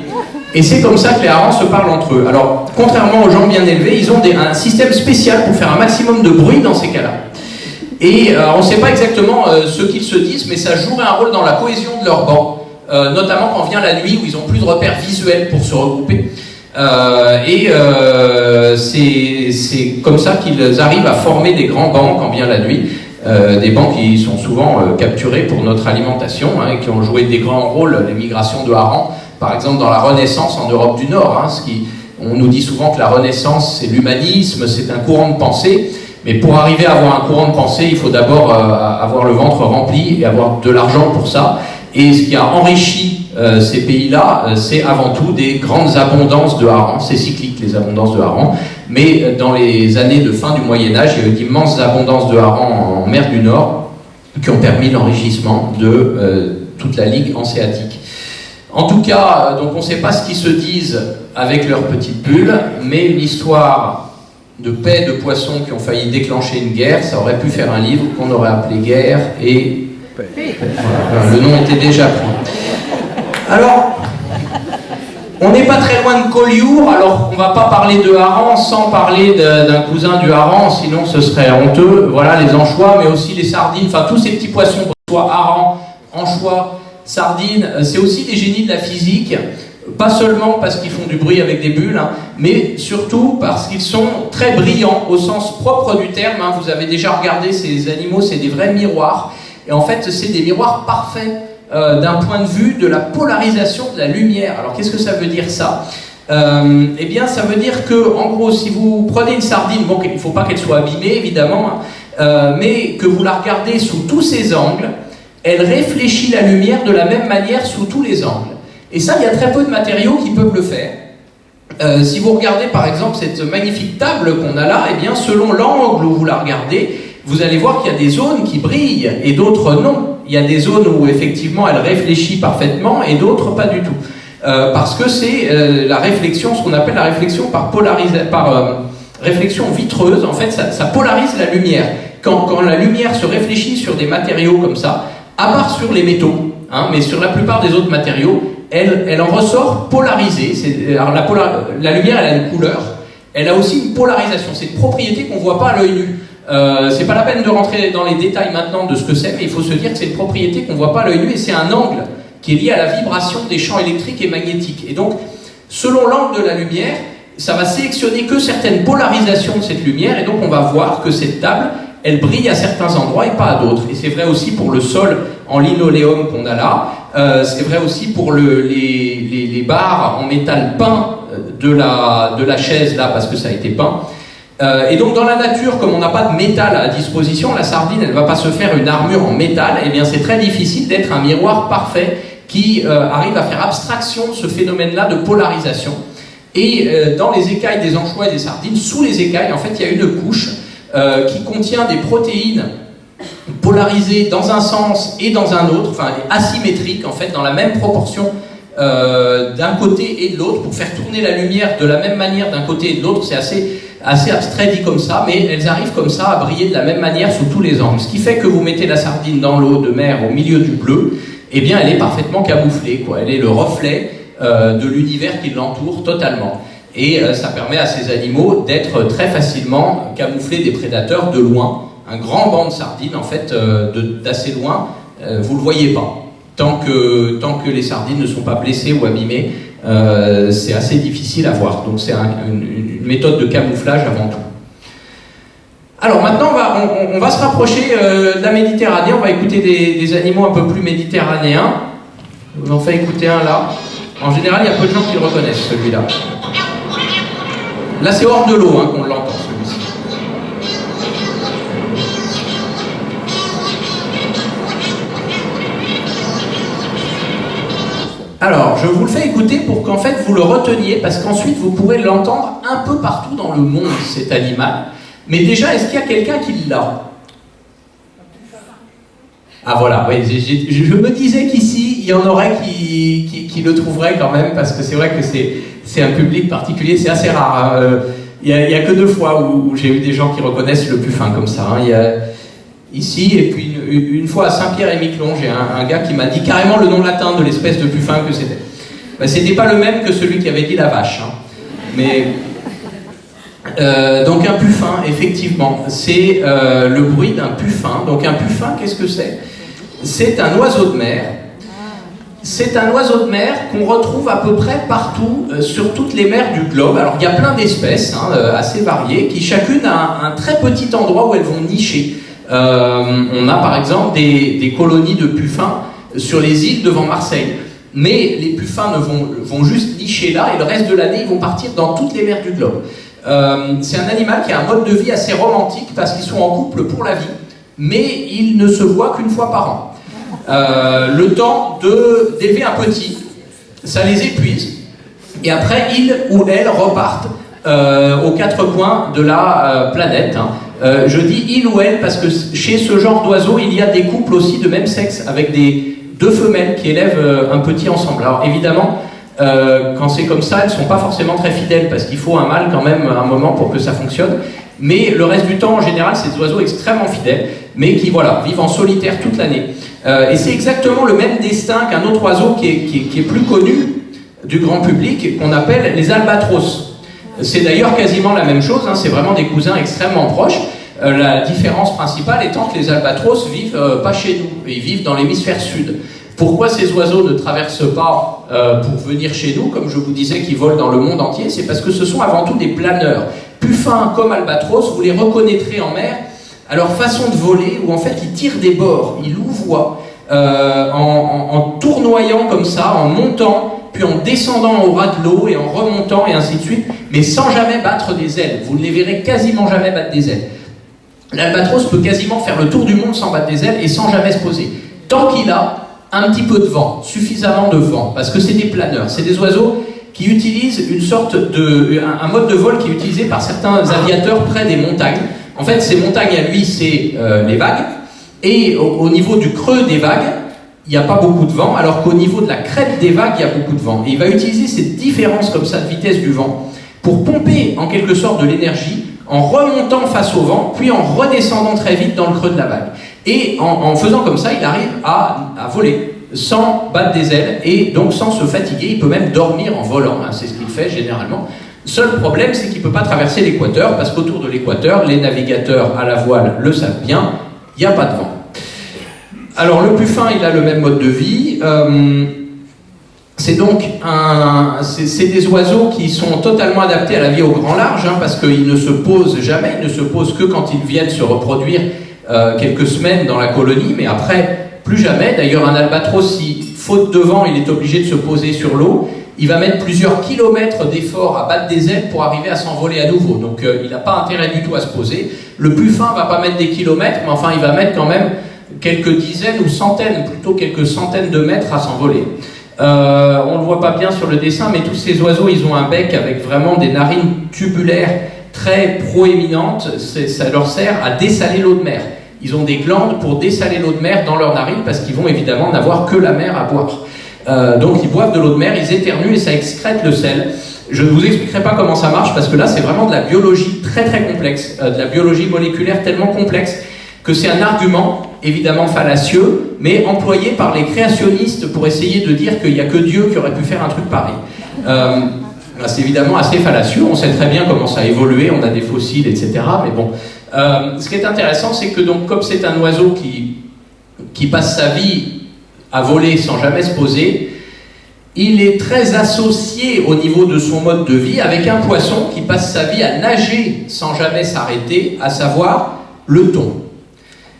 Speaker 3: Et c'est comme ça que les harengs se parlent entre eux. Alors, contrairement aux gens bien élevés, ils ont un système spécial pour faire un maximum de bruit dans ces cas-là. Et on ne sait pas exactement ce qu'ils se disent, mais ça jouerait un rôle dans la cohésion de leur banc, notamment quand vient la nuit où ils n'ont plus de repères visuels pour se regrouper. C'est comme ça qu'ils arrivent à former des grands bancs quand vient la nuit. Des bancs qui sont souvent capturés pour notre alimentation, hein, et qui ont joué des grands rôles, les migrations de harengs. Par exemple, dans la Renaissance en Europe du Nord, hein, on nous dit souvent que la Renaissance, c'est l'humanisme, c'est un courant de pensée. Mais pour arriver à avoir un courant de pensée, il faut d'abord avoir le ventre rempli et avoir de l'argent pour ça. Et ce qui a enrichi ces pays-là, c'est avant tout des grandes abondances de harengs. C'est cyclique, les abondances de harengs. Mais dans les années de fin du Moyen-Âge, il y a eu d'immenses abondances de harengs en mer du Nord qui ont permis l'enrichissement de toute la Ligue hanséatique. En tout cas, donc on ne sait pas ce qu'ils se disent avec leurs petites bulles, mais une histoire de paix de poissons qui ont failli déclencher une guerre, ça aurait pu faire un livre qu'on aurait appelé Guerre et paix. Voilà, le nom était déjà pris. Alors, on n'est pas très loin de Collioure, alors on ne va pas parler de hareng sans parler d'un cousin du hareng, sinon ce serait honteux. Voilà, les anchois, mais aussi les sardines, enfin tous ces petits poissons, soit hareng, anchois, sardines, c'est aussi des génies de la physique, pas seulement parce qu'ils font du bruit avec des bulles, hein, mais surtout parce qu'ils sont très brillants au sens propre du terme. Hein. Vous avez déjà regardé ces animaux, c'est des vrais miroirs. Et en fait, c'est des miroirs parfaits d'un point de vue de la polarisation de la lumière. Alors, qu'est-ce que ça veut dire ça ? Eh bien, ça veut dire que, en gros, si vous prenez une sardine, bon, il ne faut pas qu'elle soit abîmée, évidemment, hein, mais que vous la regardez sous tous ses angles, elle réfléchit la lumière de la même manière sous tous les angles. Et ça, il y a très peu de matériaux qui peuvent le faire. Si vous regardez, par exemple, cette magnifique table qu'on a là, eh bien, selon l'angle où vous la regardez, vous allez voir qu'il y a des zones qui brillent et d'autres non. Il y a des zones où, effectivement, elle réfléchit parfaitement et d'autres pas du tout. Parce que c'est la réflexion, ce qu'on appelle la réflexion par réflexion vitreuse. En fait, ça polarise la lumière. Quand la lumière se réfléchit sur des matériaux comme ça, à part sur les métaux, hein, mais sur la plupart des autres matériaux, elle en ressort polarisée. Alors la lumière, elle a une couleur, elle a aussi une polarisation. C'est une propriété qu'on ne voit pas à l'œil nu. C'est pas la peine de rentrer dans les détails maintenant de ce que c'est, mais il faut se dire que c'est une propriété qu'on ne voit pas à l'œil nu et c'est un angle qui est lié à la vibration des champs électriques et magnétiques. Et donc, selon l'angle de la lumière, ça va sélectionner que certaines polarisations de cette lumière, et donc on va voir que cette table, elle brille à certains endroits et pas à d'autres. Et c'est vrai aussi pour le sol en linoléum qu'on a là, c'est vrai aussi pour les barres en métal peint de la chaise là, parce que ça a été peint. Et donc dans la nature, comme on n'a pas de métal à disposition, la sardine, elle ne va pas se faire une armure en métal, et bien c'est très difficile d'être un miroir parfait qui arrive à faire abstraction de ce phénomène-là de polarisation. Et dans les écailles des anchois et des sardines, sous les écailles, en fait, il y a une couche qui contient des protéines polarisées dans un sens et dans un autre, enfin asymétriques, en fait, dans la même proportion d'un côté et de l'autre, pour faire tourner la lumière de la même manière d'un côté et de l'autre. C'est assez abstrait dit comme ça, mais elles arrivent comme ça à briller de la même manière sous tous les angles. Ce qui fait que vous mettez la sardine dans l'eau de mer au milieu du bleu, eh bien elle est parfaitement camouflée, quoi. Elle est le reflet de l'univers qui l'entoure totalement. Et ça permet à ces animaux d'être très facilement camouflés des prédateurs de loin. Un grand banc de sardines, en fait, d'assez loin, vous ne le voyez pas. Tant que les sardines ne sont pas blessées ou abîmées, c'est assez difficile à voir. Donc c'est une méthode de camouflage avant tout. Alors maintenant, on va se rapprocher de la Méditerranée. On va écouter des animaux un peu plus méditerranéens. Je vous en fais écouter un là. En général, il y a peu de gens qui le reconnaissent, celui-là. Là, c'est hors de l'eau qu'on l'entend, celui-ci. Alors, je vous le fais écouter pour qu'en fait vous le reteniez, parce qu'ensuite vous pourrez l'entendre un peu partout dans le monde, cet animal. Mais déjà, est-ce qu'il y a quelqu'un qui l'a? Ah voilà, oui, je me disais qu'ici, il y en aurait qui le trouveraient quand même, parce que c'est vrai que c'est un public particulier, c'est assez rare. Hein. Il y a que 2 fois où j'ai eu des gens qui reconnaissent le puffin comme ça. Hein. Il y a ici, et puis une fois à Saint-Pierre-et-Miquelon, j'ai un gars qui m'a dit carrément le nom latin de l'espèce de puffin que c'était. Ben, c'était pas le même que celui qui avait dit la vache. Hein. Mais donc un puffin, effectivement, c'est le bruit d'un puffin. Donc un puffin, qu'est-ce que c'est? C'est un oiseau de mer. C'est un oiseau de mer qu'on retrouve à peu près partout sur toutes les mers du globe. Alors il y a plein d'espèces assez variées qui chacune a un très petit endroit où elles vont nicher. On a par exemple des colonies de puffins sur les îles devant Marseille. Mais les puffins vont juste nicher là et le reste de l'année ils vont partir dans toutes les mers du globe. C'est un animal qui a un mode de vie assez romantique parce qu'ils sont en couple pour la vie, mais ils ne se voient qu'une fois par an. Le temps d'élever un petit, ça les épuise, et après ils ou elles repartent aux 4 coins de la planète. Je dis ils ou elles parce que chez ce genre d'oiseaux, il y a des couples aussi de même sexe avec 2 femelles qui élèvent un petit ensemble. Alors évidemment, quand c'est comme ça, elles ne sont pas forcément très fidèles parce qu'il faut un mâle quand même un moment pour que ça fonctionne. Mais le reste du temps, en général, c'est des oiseaux extrêmement fidèles, mais qui vivent en solitaire toute l'année. Et c'est exactement le même destin qu'un autre oiseau qui est plus connu du grand public, qu'on appelle les albatros. C'est d'ailleurs quasiment la même chose, c'est vraiment des cousins extrêmement proches. La différence principale étant que les albatros vivent pas chez nous, ils vivent dans l'hémisphère sud. Pourquoi ces oiseaux ne traversent pas pour venir chez nous, comme je vous disais, qu'ils volent dans le monde entier? C'est parce que ce sont avant tout des planeurs. Puffins comme albatros, vous les reconnaîtrez en mer à leur façon de voler, où en fait ils tirent des bords, ils louvoient, en tournoyant comme ça, en montant, puis en descendant au ras de l'eau et en remontant et ainsi de suite, mais sans jamais battre des ailes. Vous ne les verrez quasiment jamais battre des ailes. L'albatros peut quasiment faire le tour du monde sans battre des ailes et sans jamais se poser. Tant qu'il a un petit peu de vent, suffisamment de vent, parce que c'est des planeurs, c'est des oiseaux qui utilisent un mode de vol qui est utilisé par certains aviateurs près des montagnes. En fait, ces montagnes à lui, c'est les vagues, et au niveau du creux des vagues, il n'y a pas beaucoup de vent, alors qu'au niveau de la crête des vagues, il y a beaucoup de vent. Et il va utiliser cette différence comme ça de vitesse du vent pour pomper en quelque sorte de l'énergie en remontant face au vent, puis en redescendant très vite dans le creux de la vague. Et en faisant comme ça, il arrive à voler sans battre des ailes et donc sans se fatiguer. Il peut même dormir en volant, hein, c'est ce qu'il fait généralement. Seul problème, c'est qu'il ne peut pas traverser l'équateur, parce qu'autour de l'équateur, les navigateurs à la voile le savent bien, il n'y a pas de vent. Alors le puffin, il a le même mode de vie. C'est donc c'est des oiseaux qui sont totalement adaptés à la vie au grand large, hein, parce qu'ils ne se posent jamais, ils ne se posent que quand ils viennent se reproduire quelques semaines dans la colonie, mais après, plus jamais. D'ailleurs, un albatros, si faute de vent, il est obligé de se poser sur l'eau, il va mettre plusieurs kilomètres d'efforts à battre des ailes pour arriver à s'envoler à nouveau. Donc il n'a pas intérêt du tout à se poser. Le puffin ne va pas mettre des kilomètres, mais enfin, il va mettre quand même quelques dizaines ou centaines, plutôt quelques centaines de mètres à s'envoler. On ne le voit pas bien sur le dessin, mais tous ces oiseaux, ils ont un bec avec vraiment des narines tubulaires très proéminentes. Ça leur sert à dessaler l'eau de mer. Ils ont des glandes pour dessaler l'eau de mer dans leurs narines, parce qu'ils vont évidemment n'avoir que la mer à boire. Donc ils boivent de l'eau de mer, ils éternuent et ça excrète le sel. Je ne vous expliquerai pas comment ça marche, parce que là, c'est vraiment de la biologie très très complexe, de la biologie moléculaire tellement complexe que c'est un argument évidemment fallacieux, mais employé par les créationnistes pour essayer de dire qu'il n'y a que Dieu qui aurait pu faire un truc pareil. C'est évidemment assez fallacieux, on sait très bien comment ça a évolué, on a des fossiles, etc. Mais bon, ce qui est intéressant, c'est que donc, comme c'est un oiseau qui passe sa vie à voler sans jamais se poser, il est très associé au niveau de son mode de vie avec un poisson qui passe sa vie à nager sans jamais s'arrêter, à savoir le thon.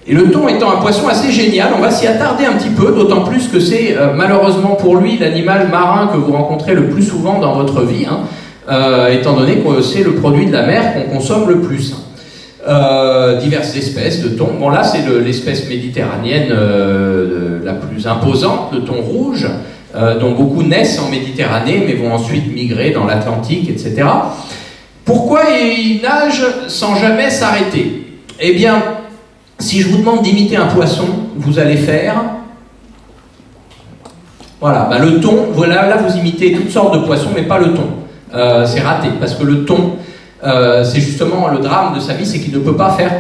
Speaker 3: Et le thon étant un poisson assez génial, on va s'y attarder un petit peu, d'autant plus que c'est malheureusement pour lui l'animal marin que vous rencontrez le plus souvent dans votre vie, hein, étant donné que c'est le produit de la mer qu'on consomme le plus. Diverses espèces de thon. Bon là c'est l'espèce méditerranéenne la plus imposante, le thon rouge, dont beaucoup naissent en Méditerranée mais vont ensuite migrer dans l'Atlantique, etc. Pourquoi il nage sans jamais s'arrêter? Eh bien, si je vous demande d'imiter un poisson, vous allez faire... Voilà, bah le thon, voilà, là vous imitez toutes sortes de poissons, mais pas le thon. C'est raté, parce que le thon, c'est justement le drame de sa vie, c'est qu'il ne peut pas faire...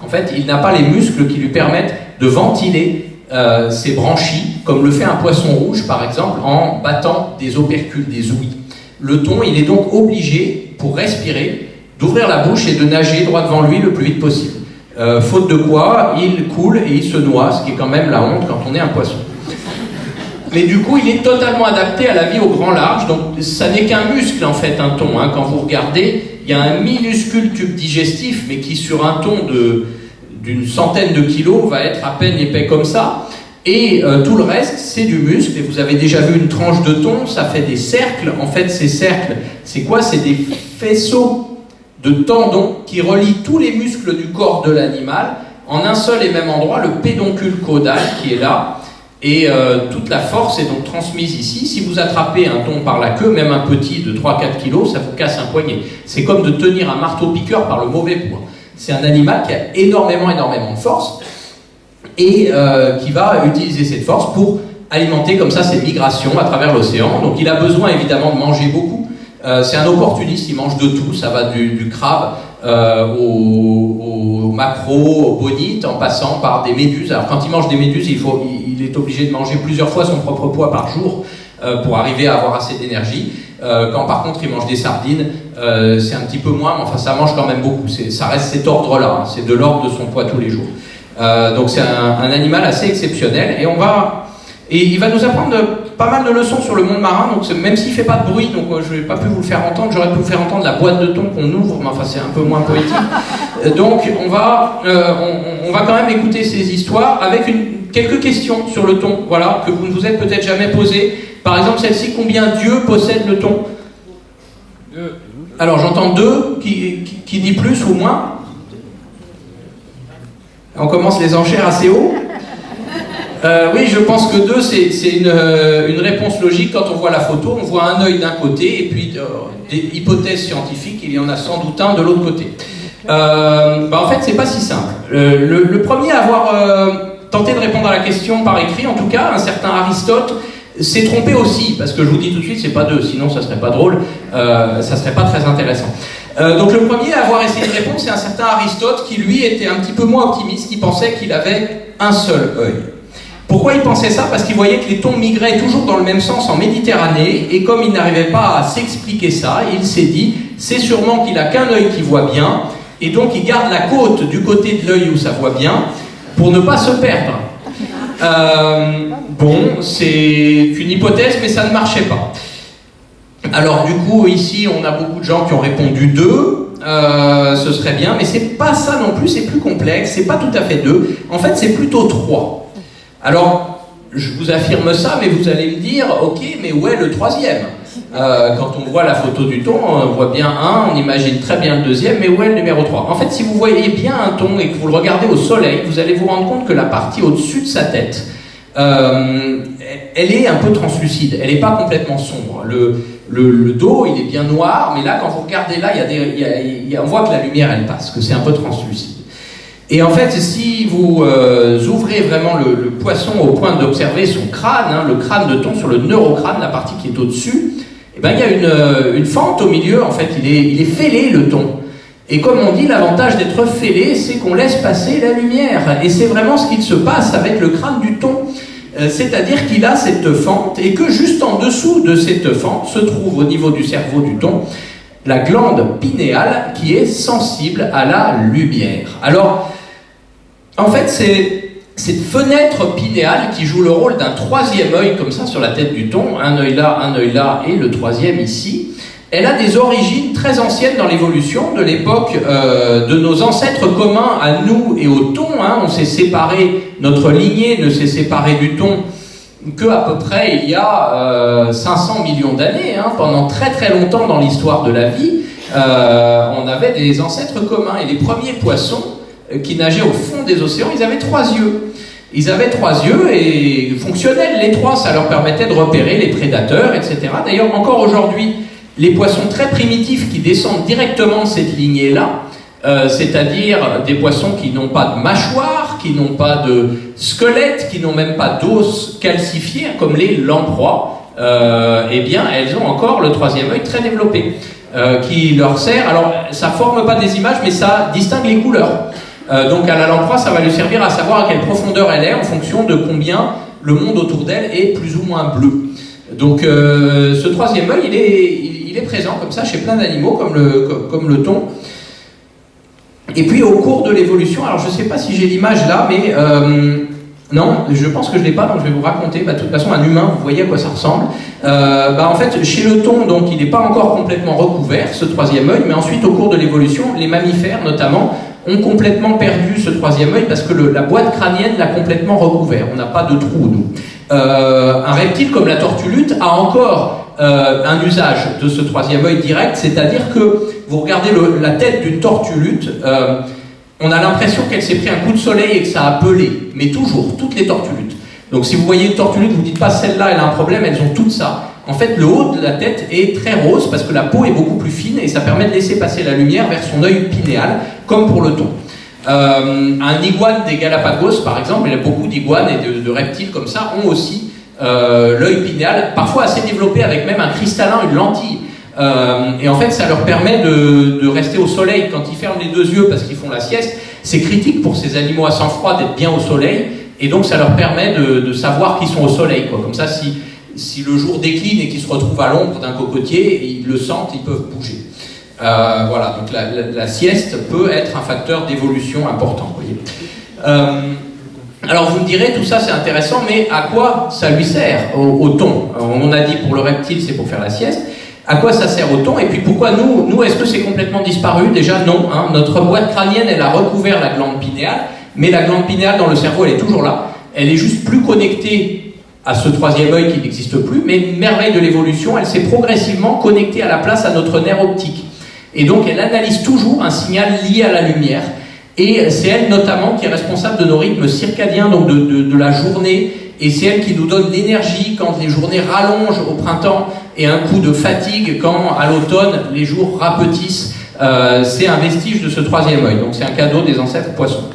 Speaker 3: En fait, il n'a pas les muscles qui lui permettent de ventiler ses branchies, comme le fait un poisson rouge, par exemple, en battant des opercules, des ouïes. Le thon, il est donc obligé, pour respirer, d'ouvrir la bouche et de nager droit devant lui le plus vite possible. Faute de quoi, il coule et il se noie, ce qui est quand même la honte quand on est un poisson. Mais du coup, il est totalement adapté à la vie au grand large, donc ça n'est qu'un muscle en fait, un thon. Hein. Quand vous regardez, il y a un minuscule tube digestif, mais qui sur un thon d'une centaine de kilos va être à peine épais comme ça. Et tout le reste, c'est du muscle. Et vous avez déjà vu une tranche de thon, ça fait des cercles. En fait, ces cercles, c'est quoi? C'est des faisceaux de tendons qui relient tous les muscles du corps de l'animal en un seul et même endroit, le pédoncule caudal qui est là. Et toute la force est donc transmise ici. Si vous attrapez un thon par la queue, même un petit de 3-4 kg, ça vous casse un poignet. C'est comme de tenir un marteau-piqueur par le mauvais bout. C'est un animal qui a énormément de force et qui va utiliser cette force pour alimenter comme ça ses migrations à travers l'océan. Donc il a besoin évidemment de manger beaucoup. C'est un opportuniste, il mange de tout. Ça va du crabe au maquereau, au bonite, en passant par des méduses. Alors quand il mange des méduses, il est obligé de manger plusieurs fois son propre poids par jour pour arriver à avoir assez d'énergie. Quand par contre il mange des sardines, c'est un petit peu moins, mais enfin ça mange quand même beaucoup. Ça reste cet ordre-là, hein. C'est de l'ordre de son poids tous les jours. Donc c'est un animal assez exceptionnel. Et on va Et il va nous apprendre pas mal de leçons sur le monde marin, donc même s'il ne fait pas de bruit, donc je n'ai pas pu vous le faire entendre, j'aurais pu vous faire entendre la boîte de thon qu'on ouvre, mais enfin c'est un peu moins poétique. Donc on va quand même écouter ces histoires avec quelques questions sur le thon, voilà, que vous ne vous êtes peut-être jamais posées. Par exemple celle-ci, combien Dieu possède le thon? Alors j'entends 2, qui dit plus ou moins? On commence les enchères assez haut. Oui, je pense que 2, c'est une réponse logique. Quand on voit la photo, on voit un œil d'un côté, et puis des hypothèses scientifiques, il y en a sans doute un de l'autre côté. En fait, c'est pas si simple. Le premier à avoir tenté de répondre à la question par écrit, en tout cas, un certain Aristote, s'est trompé aussi, parce que je vous dis tout de suite, c'est pas 2, sinon ça serait pas drôle, ça serait pas très intéressant. Donc le premier à avoir essayé de répondre, c'est un certain Aristote, qui lui était un petit peu moins optimiste, qui pensait qu'il avait un seul œil. Pourquoi il pensait ça? Parce qu'il voyait que les thons migraient toujours dans le même sens en Méditerranée, et comme il n'arrivait pas à s'expliquer ça, il s'est dit, c'est sûrement qu'il a qu'un œil qui voit bien, et donc il garde la côte du côté de l'œil où ça voit bien, pour ne pas se perdre. Bon, c'est une hypothèse, mais ça ne marchait pas. Alors du coup, ici, on a beaucoup de gens qui ont répondu 2, ce serait bien, mais c'est pas ça non plus, c'est plus complexe, c'est pas tout à fait 2, en fait c'est plutôt 3. Alors, je vous affirme ça, mais vous allez me dire, ok, mais où est le 3e? Quand on voit la photo du thon, on voit bien un, on imagine très bien le 2e, mais où est le numéro 3? En fait, si vous voyez bien un thon et que vous le regardez au soleil, vous allez vous rendre compte que la partie au-dessus de sa tête, elle est un peu translucide, elle n'est pas complètement sombre. Le dos, il est bien noir, mais là, quand vous regardez là, on voit que la lumière, elle passe, que c'est un peu translucide. Et en fait, si vous ouvrez vraiment le poisson au point d'observer son crâne, le crâne de thon sur le neurocrâne, la partie qui est au-dessus, eh ben, il y a une fente au milieu, en fait, il est fêlé le thon. Et comme on dit, l'avantage d'être fêlé, c'est qu'on laisse passer la lumière. Et c'est vraiment ce qu'il se passe avec le crâne du thon. C'est-à-dire qu'il a cette fente, et que juste en dessous de cette fente se trouve au niveau du cerveau du thon la glande pinéale qui est sensible à la lumière. Alors, en fait, c'est cette fenêtre pinéale qui joue le rôle d'un 3e œil, comme ça, sur la tête du thon, un œil là, et le 3e ici. Elle a des origines très anciennes dans l'évolution, de l'époque de nos ancêtres communs à nous et au thon. On s'est séparé, notre lignée ne s'est séparée du thon qu'à peu près il y a 500 millions d'années. Pendant très très longtemps dans l'histoire de la vie, on avait des ancêtres communs. Et les premiers poissons qui nageaient au fond des océans, ils avaient 3 yeux. Ils avaient 3 yeux et fonctionnels, les 3, ça leur permettait de repérer les prédateurs, etc. D'ailleurs, encore aujourd'hui, les poissons très primitifs qui descendent directement de cette lignée-là, c'est-à-dire des poissons qui n'ont pas de mâchoire, qui n'ont pas de squelette, qui n'ont même pas d'os calcifiés, comme les lamproies, eh bien, elles ont encore le 3e œil très développé, qui leur sert. Alors, ça forme pas des images, mais ça distingue les couleurs. Donc, à la lamproie, ça va lui servir à savoir à quelle profondeur elle est, en fonction de combien le monde autour d'elle est plus ou moins bleu. Donc, ce 3e œil, il est présent comme ça chez plein d'animaux, comme le thon. Et puis au cours de l'évolution, alors je ne sais pas si j'ai l'image là, mais non, je pense que je ne l'ai pas, donc je vais vous raconter. De toute façon, un humain, vous voyez à quoi ça ressemble. En fait, chez le thon, donc, il n'est pas encore complètement recouvert, ce 3e œil, mais ensuite, au cours de l'évolution, les mammifères notamment ont complètement perdu ce 3e œil parce que la boîte crânienne l'a complètement recouvert. On n'a pas de trou, nous. Un reptile comme la tortue-lutte a encore un usage de ce 3e œil direct, c'est-à-dire que vous regardez la tête d'une tortue-lutte, on a l'impression qu'elle s'est pris un coup de soleil et que ça a pelé, mais toujours, toutes les tortue-luttes. Donc si vous voyez une tortue-lutte, vous ne dites pas celle-là, elle a un problème, elles ont toutes ça. En fait, le haut de la tête est très rose parce que la peau est beaucoup plus fine et ça permet de laisser passer la lumière vers son œil pinéal, comme pour le thon. Un iguane des Galapagos, par exemple, et beaucoup d'iguanes et de reptiles comme ça ont aussi l'œil pinéal, parfois assez développé avec même un cristallin, une lentille. Et en fait, ça leur permet de rester au soleil quand ils ferment les 2 yeux parce qu'ils font la sieste. C'est critique pour ces animaux à sang froid d'être bien au soleil, et donc ça leur permet de savoir qu'ils sont au soleil, quoi. Comme ça, si le jour décline et qu'ils se retrouvent à l'ombre d'un cocotier, ils le sentent, ils peuvent bouger. Voilà, donc la sieste peut être un facteur d'évolution important, vous voyez. Alors vous me direz, tout ça c'est intéressant, mais à quoi ça lui sert au thon? On a dit pour le reptile c'est pour faire la sieste. À quoi ça sert au thon? Et puis pourquoi nous est-ce que c'est complètement disparu? Déjà non, hein. Notre boîte crânienne elle a recouvert la glande pinéale, mais la glande pinéale dans le cerveau elle est toujours là. Elle est juste plus connectée à ce troisième œil qui n'existe plus, mais une merveille de l'évolution, elle s'est progressivement connectée à la place à notre nerf optique. Et donc elle analyse toujours un signal lié à la lumière. Et c'est elle notamment qui est responsable de nos rythmes circadiens, donc de la journée, et c'est elle qui nous donne l'énergie quand les journées rallongent au printemps et un coup de fatigue quand à l'automne les jours rapetissent. C'est un vestige de ce troisième œil, donc c'est un cadeau des ancêtres poissons.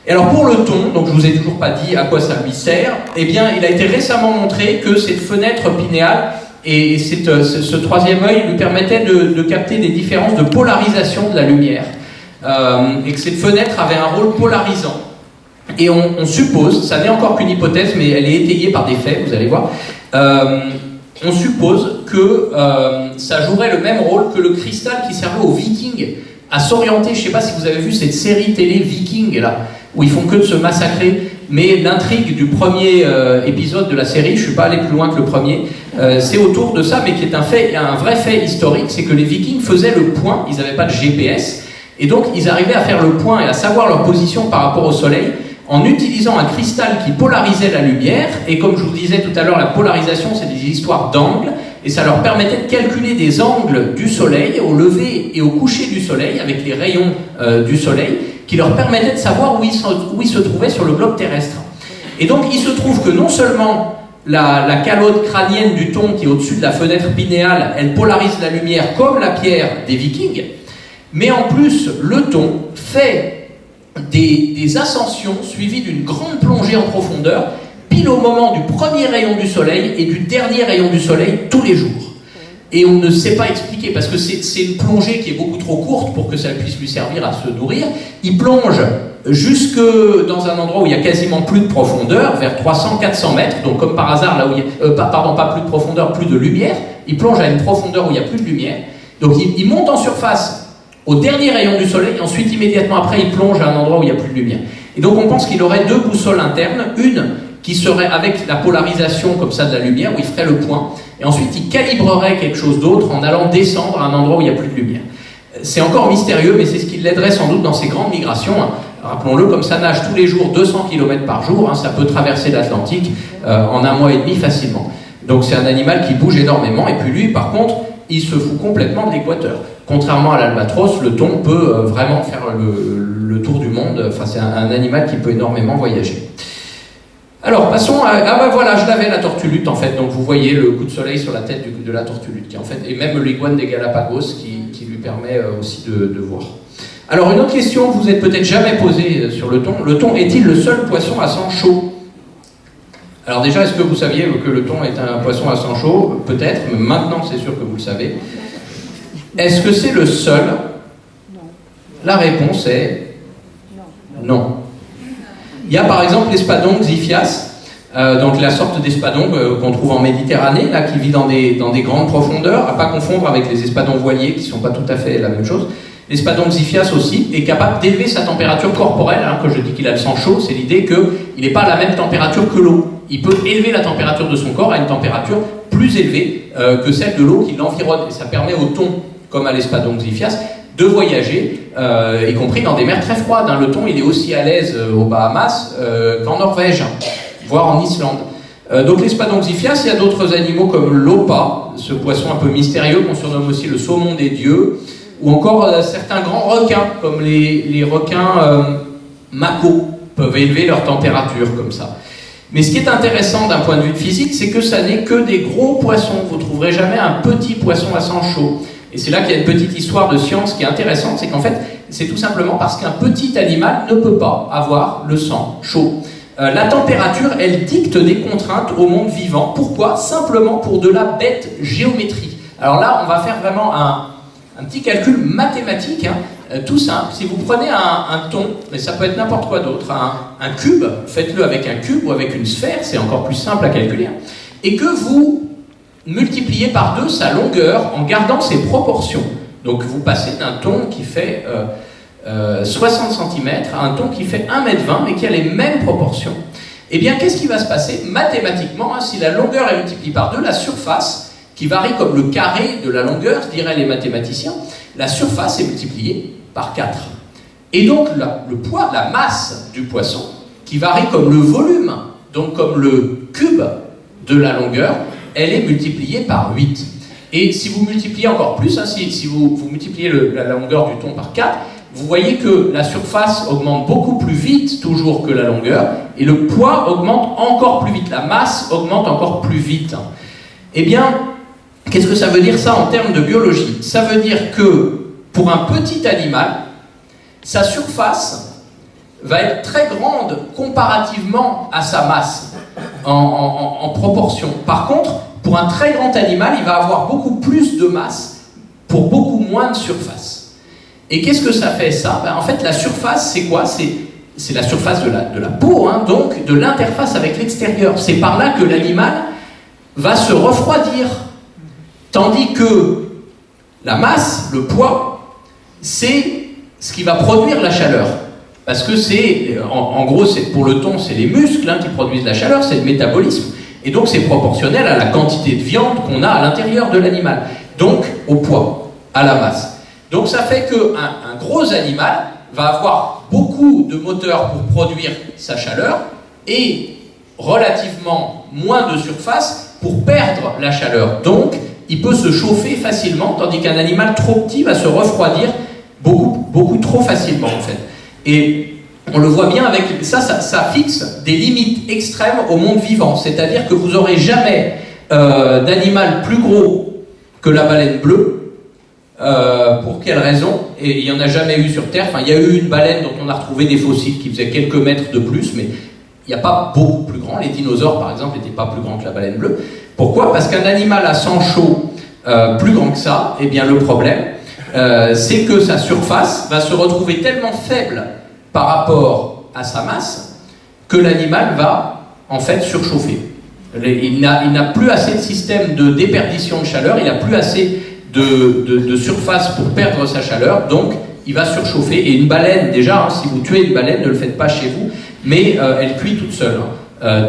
Speaker 3: Et alors pour le thon, donc je vous ai toujours pas dit à quoi ça lui sert, eh bien il a été récemment montré que cette fenêtre pinéale et ce troisième œil lui permettait de capter des différences de polarisation de la lumière. Et que cette fenêtre avait un rôle polarisant. Et on suppose, ça n'est encore qu'une hypothèse, mais elle est étayée par des faits, vous allez voir, on suppose que ça jouerait le même rôle que le cristal qui servait aux Vikings à s'orienter. Je ne sais pas si vous avez vu cette série télé Vikings, là, où ils font que de se massacrer, mais l'intrigue du premier épisode de la série, je ne suis pas allé plus loin que le premier, c'est autour de ça, mais qui est un vrai fait historique, c'est que les Vikings faisaient le point, ils n'avaient pas de GPS, et donc ils arrivaient à faire le point et à savoir leur position par rapport au soleil en utilisant un cristal qui polarisait la lumière, et comme je vous disais tout à l'heure, la polarisation c'est des histoires d'angles, et ça leur permettait de calculer des angles du soleil au lever et au coucher du soleil avec les rayons du soleil qui leur permettaient de savoir où ils se trouvaient sur le globe terrestre. Et donc il se trouve que non seulement la calotte crânienne du thon qui est au-dessus de la fenêtre pinéale, elle polarise la lumière comme la pierre des Vikings, mais en plus, le thon fait des ascensions suivies d'une grande plongée en profondeur, pile au moment du premier rayon du soleil et du dernier rayon du soleil tous les jours. Et on ne sait pas expliquer, parce que c'est une plongée qui est beaucoup trop courte pour que ça puisse lui servir à se nourrir. Il plonge jusque dans un endroit où il n'y a quasiment plus de profondeur, vers 300-400 mètres, donc comme par hasard, là où il y a, pas plus de profondeur, plus de lumière. Il plonge à une profondeur où il n'y a plus de lumière. Donc il monte en surface au dernier rayon du soleil, et ensuite immédiatement après il plonge à un endroit où il n'y a plus de lumière. Et donc on pense qu'il aurait deux boussoles internes, une qui serait avec la polarisation comme ça de la lumière, où il ferait le point, et ensuite il calibrerait quelque chose d'autre en allant descendre à un endroit où il n'y a plus de lumière. C'est encore mystérieux, mais c'est ce qui l'aiderait sans doute dans ses grandes migrations. Rappelons-le, comme ça nage tous les jours 200 km par jour, ça peut traverser l'Atlantique en 1 mois et demi facilement. Donc c'est un animal qui bouge énormément, et puis lui par contre, il se fout complètement de l'équateur. Contrairement à l'albatros, le thon peut vraiment faire le tour du monde. Enfin, c'est un animal qui peut énormément voyager. Alors, passons à... Ah ben voilà, je l'avais la tortue-lutte, en fait. Donc, vous voyez le coup de soleil sur la tête de la tortue-lutte, qui en fait, et même l'iguane des Galapagos, qui lui permet aussi de voir. Alors, une autre question que vous n'êtes peut-être jamais posée sur le thon. Le thon est-il le seul poisson à sang chaud? Alors déjà, est-ce que vous saviez que le thon est un poisson à sang chaud? Peut-être, mais maintenant, c'est sûr que vous le savez. Est-ce que c'est le seul? Non. La réponse est non. Il y a par exemple l'espadon Xiphias, donc la sorte d'espadon qu'on trouve en Méditerranée, là, qui vit dans des grandes profondeurs, à ne pas confondre avec les espadons voiliers qui ne sont pas tout à fait la même chose. L'espadon Xiphias aussi est capable d'élever sa température corporelle. Quand je dis qu'il a le sang chaud, c'est l'idée qu'il n'est pas à la même température que l'eau. Il peut élever la température de son corps à une température plus élevée que celle de l'eau qui l'environne. Et ça permet au thon, comme à l'espadon Xiphias, de voyager, y compris dans des mers très froides. Le thon, il est aussi à l'aise aux Bahamas qu'en Norvège, voire en Islande. Donc l'espadon Xiphias, il y a d'autres animaux comme l'opa, ce poisson un peu mystérieux qu'on surnomme aussi le saumon des dieux, ou encore certains grands requins, comme les requins mako, peuvent élever leur température comme ça. Mais ce qui est intéressant d'un point de vue physique, c'est que ça n'est que des gros poissons. Vous ne trouverez jamais un petit poisson à sang chaud. Et c'est là qu'il y a une petite histoire de science qui est intéressante, c'est qu'en fait, c'est tout simplement parce qu'un petit animal ne peut pas avoir le sang chaud. La température, elle dicte des contraintes au monde vivant. Pourquoi? Simplement pour de la bête géométrie. Alors là, on va faire vraiment un petit calcul mathématique, tout simple. Si vous prenez un thon, mais ça peut être n'importe quoi d'autre, un cube, faites-le avec un cube ou avec une sphère, c'est encore plus simple à calculer, et que vous multipliez par 2 sa longueur en gardant ses proportions. Donc vous passez d'un thon qui fait 60 cm à un thon qui fait 1,20 m mais qui a les mêmes proportions, eh bien qu'est-ce qui va se passer mathématiquement, hein, si la longueur est multipliée par 2, la surface, qui varie comme le carré de la longueur, diraient les mathématiciens, la surface est multipliée par 4. Et donc le poids, la masse du poisson, qui varie comme le volume, donc comme le cube de la longueur, elle est multipliée par 8. Et si vous multipliez encore plus, hein, si vous multipliez la longueur du thon par 4, vous voyez que la surface augmente beaucoup plus vite toujours que la longueur, et le poids augmente encore plus vite, la masse augmente encore plus vite. Eh bien, qu'est-ce que ça veut dire ça en termes de biologie? Ça veut dire que pour un petit animal, sa surface va être très grande comparativement à sa masse, en proportion. Par contre, pour un très grand animal, il va avoir beaucoup plus de masse pour beaucoup moins de surface. Et qu'est-ce que ça fait ça? En fait, la surface, c'est quoi? C'est la surface de la peau, hein, donc de l'interface avec l'extérieur. C'est par là que l'animal va se refroidir. Tandis que la masse, le poids, c'est ce qui va produire la chaleur. Parce que c'est, en gros, pour le thon, c'est les muscles qui produisent la chaleur, c'est le métabolisme. Et donc c'est proportionnel à la quantité de viande qu'on a à l'intérieur de l'animal. Donc au poids, à la masse. Donc ça fait qu'un gros animal va avoir beaucoup de moteurs pour produire sa chaleur et relativement moins de surface pour perdre la chaleur. Donc il peut se chauffer facilement, tandis qu'un animal trop petit va se refroidir beaucoup trop facilement en fait. Et on le voit bien avec ça fixe des limites extrêmes au monde vivant. C'est-à-dire que vous n'aurez jamais d'animal plus gros que la baleine bleue. Pour quelle raison? Et il n'y en a jamais eu sur Terre. Enfin, il y a eu une baleine dont on a retrouvé des fossiles qui faisaient quelques mètres de plus, mais il n'y a pas beaucoup plus grand. Les dinosaures, par exemple, n'étaient pas plus grands que la baleine bleue. Pourquoi? Parce qu'un animal à sang chaud plus grand que ça, eh bien le problème, c'est que sa surface va se retrouver tellement faible par rapport à sa masse que l'animal va en fait surchauffer. Il n'a plus assez de système de déperdition de chaleur, il n'a plus assez de surface pour perdre sa chaleur, donc il va surchauffer. Et une baleine, déjà, hein, si vous tuez une baleine, ne le faites pas chez vous, mais elle cuit toute seule,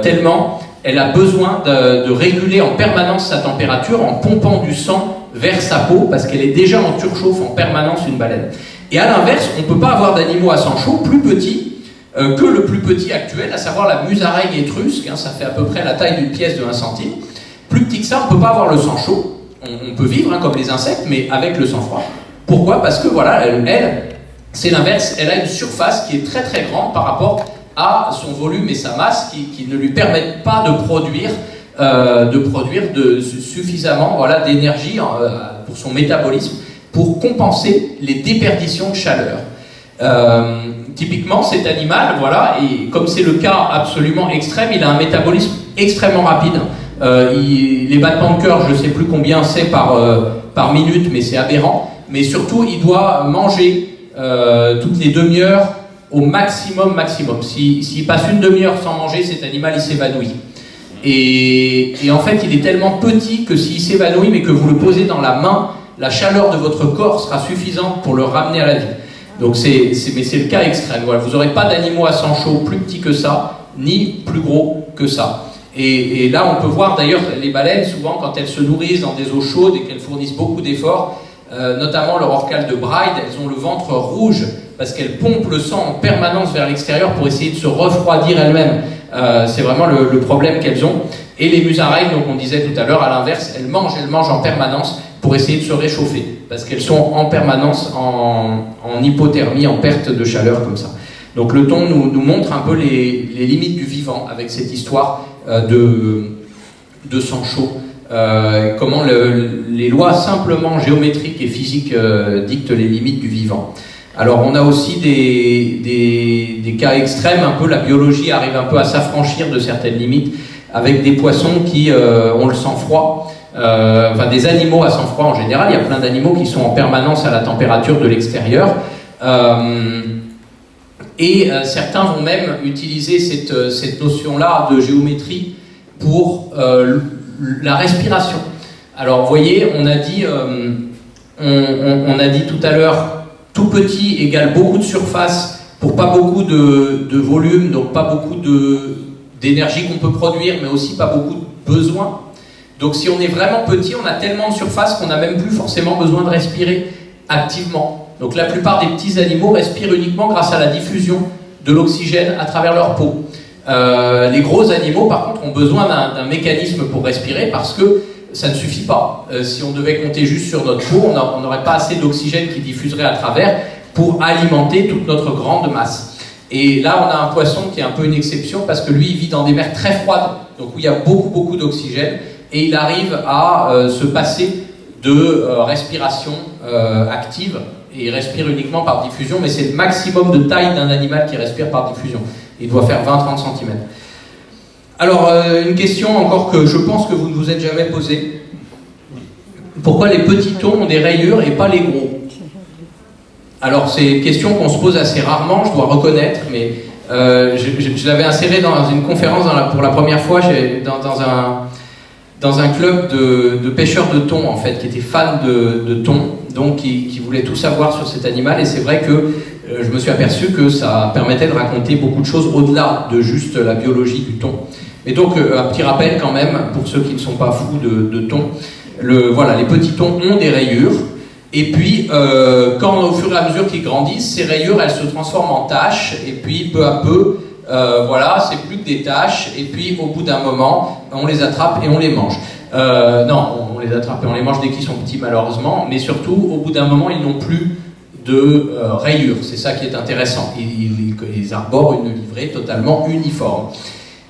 Speaker 3: tellement elle a besoin de réguler en permanence sa température en pompant du sang vers sa peau, parce qu'elle est déjà en surchauffe en permanence, une baleine. Et à l'inverse, on ne peut pas avoir d'animaux à sang chaud plus petits que le plus petit actuel, à savoir la musaraigne étrusque, hein, ça fait à peu près la taille d'une pièce de 1 centime. Plus petit que ça, on ne peut pas avoir le sang chaud. On peut vivre comme les insectes, mais avec le sang froid. Pourquoi? Parce que voilà, elle c'est l'inverse, elle a une surface qui est très très grande par rapport à son volume et sa masse qui ne lui permettent pas de produire suffisamment d'énergie pour son métabolisme pour compenser les déperditions de chaleur. Typiquement, cet animal, voilà, et comme c'est le cas absolument extrême, il a un métabolisme extrêmement rapide. Les battements de cœur, je ne sais plus combien c'est par minute, mais c'est aberrant. Mais surtout, il doit manger toutes les demi-heures au maximum. S'il passe une demi-heure sans manger, cet animal, il s'évanouit. Et en fait, il est tellement petit que s'il s'évanouit, mais que vous le posez dans la main, la chaleur de votre corps sera suffisante pour le ramener à la vie. Donc mais c'est le cas extrême. Voilà. Vous n'aurez pas d'animaux à sang chaud plus petits que ça, ni plus gros que ça. Et là, on peut voir d'ailleurs les baleines, souvent, quand elles se nourrissent dans des eaux chaudes et qu'elles fournissent beaucoup d'efforts, notamment leur orcale de Bride, elles ont le ventre rouge parce qu'elles pompent le sang en permanence vers l'extérieur pour essayer de se refroidir elles-mêmes. C'est vraiment le problème qu'elles ont. Et les musaraignes, donc on disait tout à l'heure, à l'inverse, elles mangent en permanence pour essayer de se réchauffer, parce qu'elles sont en permanence en hypothermie, en perte de chaleur comme ça. Donc le thon nous montre un peu les limites du vivant avec cette histoire de sang chaud. Comment les lois simplement géométriques et physiques dictent les limites du vivant. Alors on a aussi des cas extrêmes, un peu la biologie arrive un peu à s'affranchir de certaines limites, avec des poissons qui ont le sang froid, des animaux à sang froid en général. Il y a plein d'animaux qui sont en permanence à la température de l'extérieur. Certains vont même utiliser cette notion-là de géométrie pour la respiration. Alors, vous voyez, on a dit tout à l'heure tout petit égale beaucoup de surface pour pas beaucoup de volume, donc pas beaucoup d'énergie qu'on peut produire, mais aussi pas beaucoup de besoin. Donc si on est vraiment petit, on a tellement de surface qu'on n'a même plus forcément besoin de respirer activement. Donc la plupart des petits animaux respirent uniquement grâce à la diffusion de l'oxygène à travers leur peau. Les gros animaux, par contre, ont besoin d'un mécanisme pour respirer parce que ça ne suffit pas. Si on devait compter juste sur notre peau, on n'aurait pas assez d'oxygène qui diffuserait à travers pour alimenter toute notre grande masse. Et là, on a un poisson qui est un peu une exception parce que lui, il vit dans des mers très froides, donc où il y a beaucoup d'oxygène, et il arrive à se passer de respiration active, et il respire uniquement par diffusion, mais c'est le maximum de taille d'un animal qui respire par diffusion. Il doit faire 20-30 cm. Alors, une question encore que je pense que vous ne vous êtes jamais posée. Pourquoi les petits thons ont des rayures et pas les gros? Alors, c'est une question qu'on se pose assez rarement, je dois reconnaître, mais je l'avais inséré dans une conférence pour la première fois dans un club de pêcheurs de thon, en fait, qui étaient fans de thon, donc qui voulaient tout savoir sur cet animal, et c'est vrai que je me suis aperçu que ça permettait de raconter beaucoup de choses au-delà de juste la biologie du thon. Et donc, un petit rappel quand même, pour ceux qui ne sont pas fous de thon, voilà, les petits thons ont des rayures, et puis, quand au fur et à mesure qu'ils grandissent, ces rayures, elles se transforment en taches, et puis peu à peu, voilà, c'est plus que des taches, et puis au bout d'un moment, on les attrape et on les mange. Non, on les attrape et on les mange dès qu'ils sont petits, malheureusement, mais surtout, au bout d'un moment, ils n'ont plus de rayures. C'est ça qui est intéressant. Ils arborent une livrée totalement uniforme.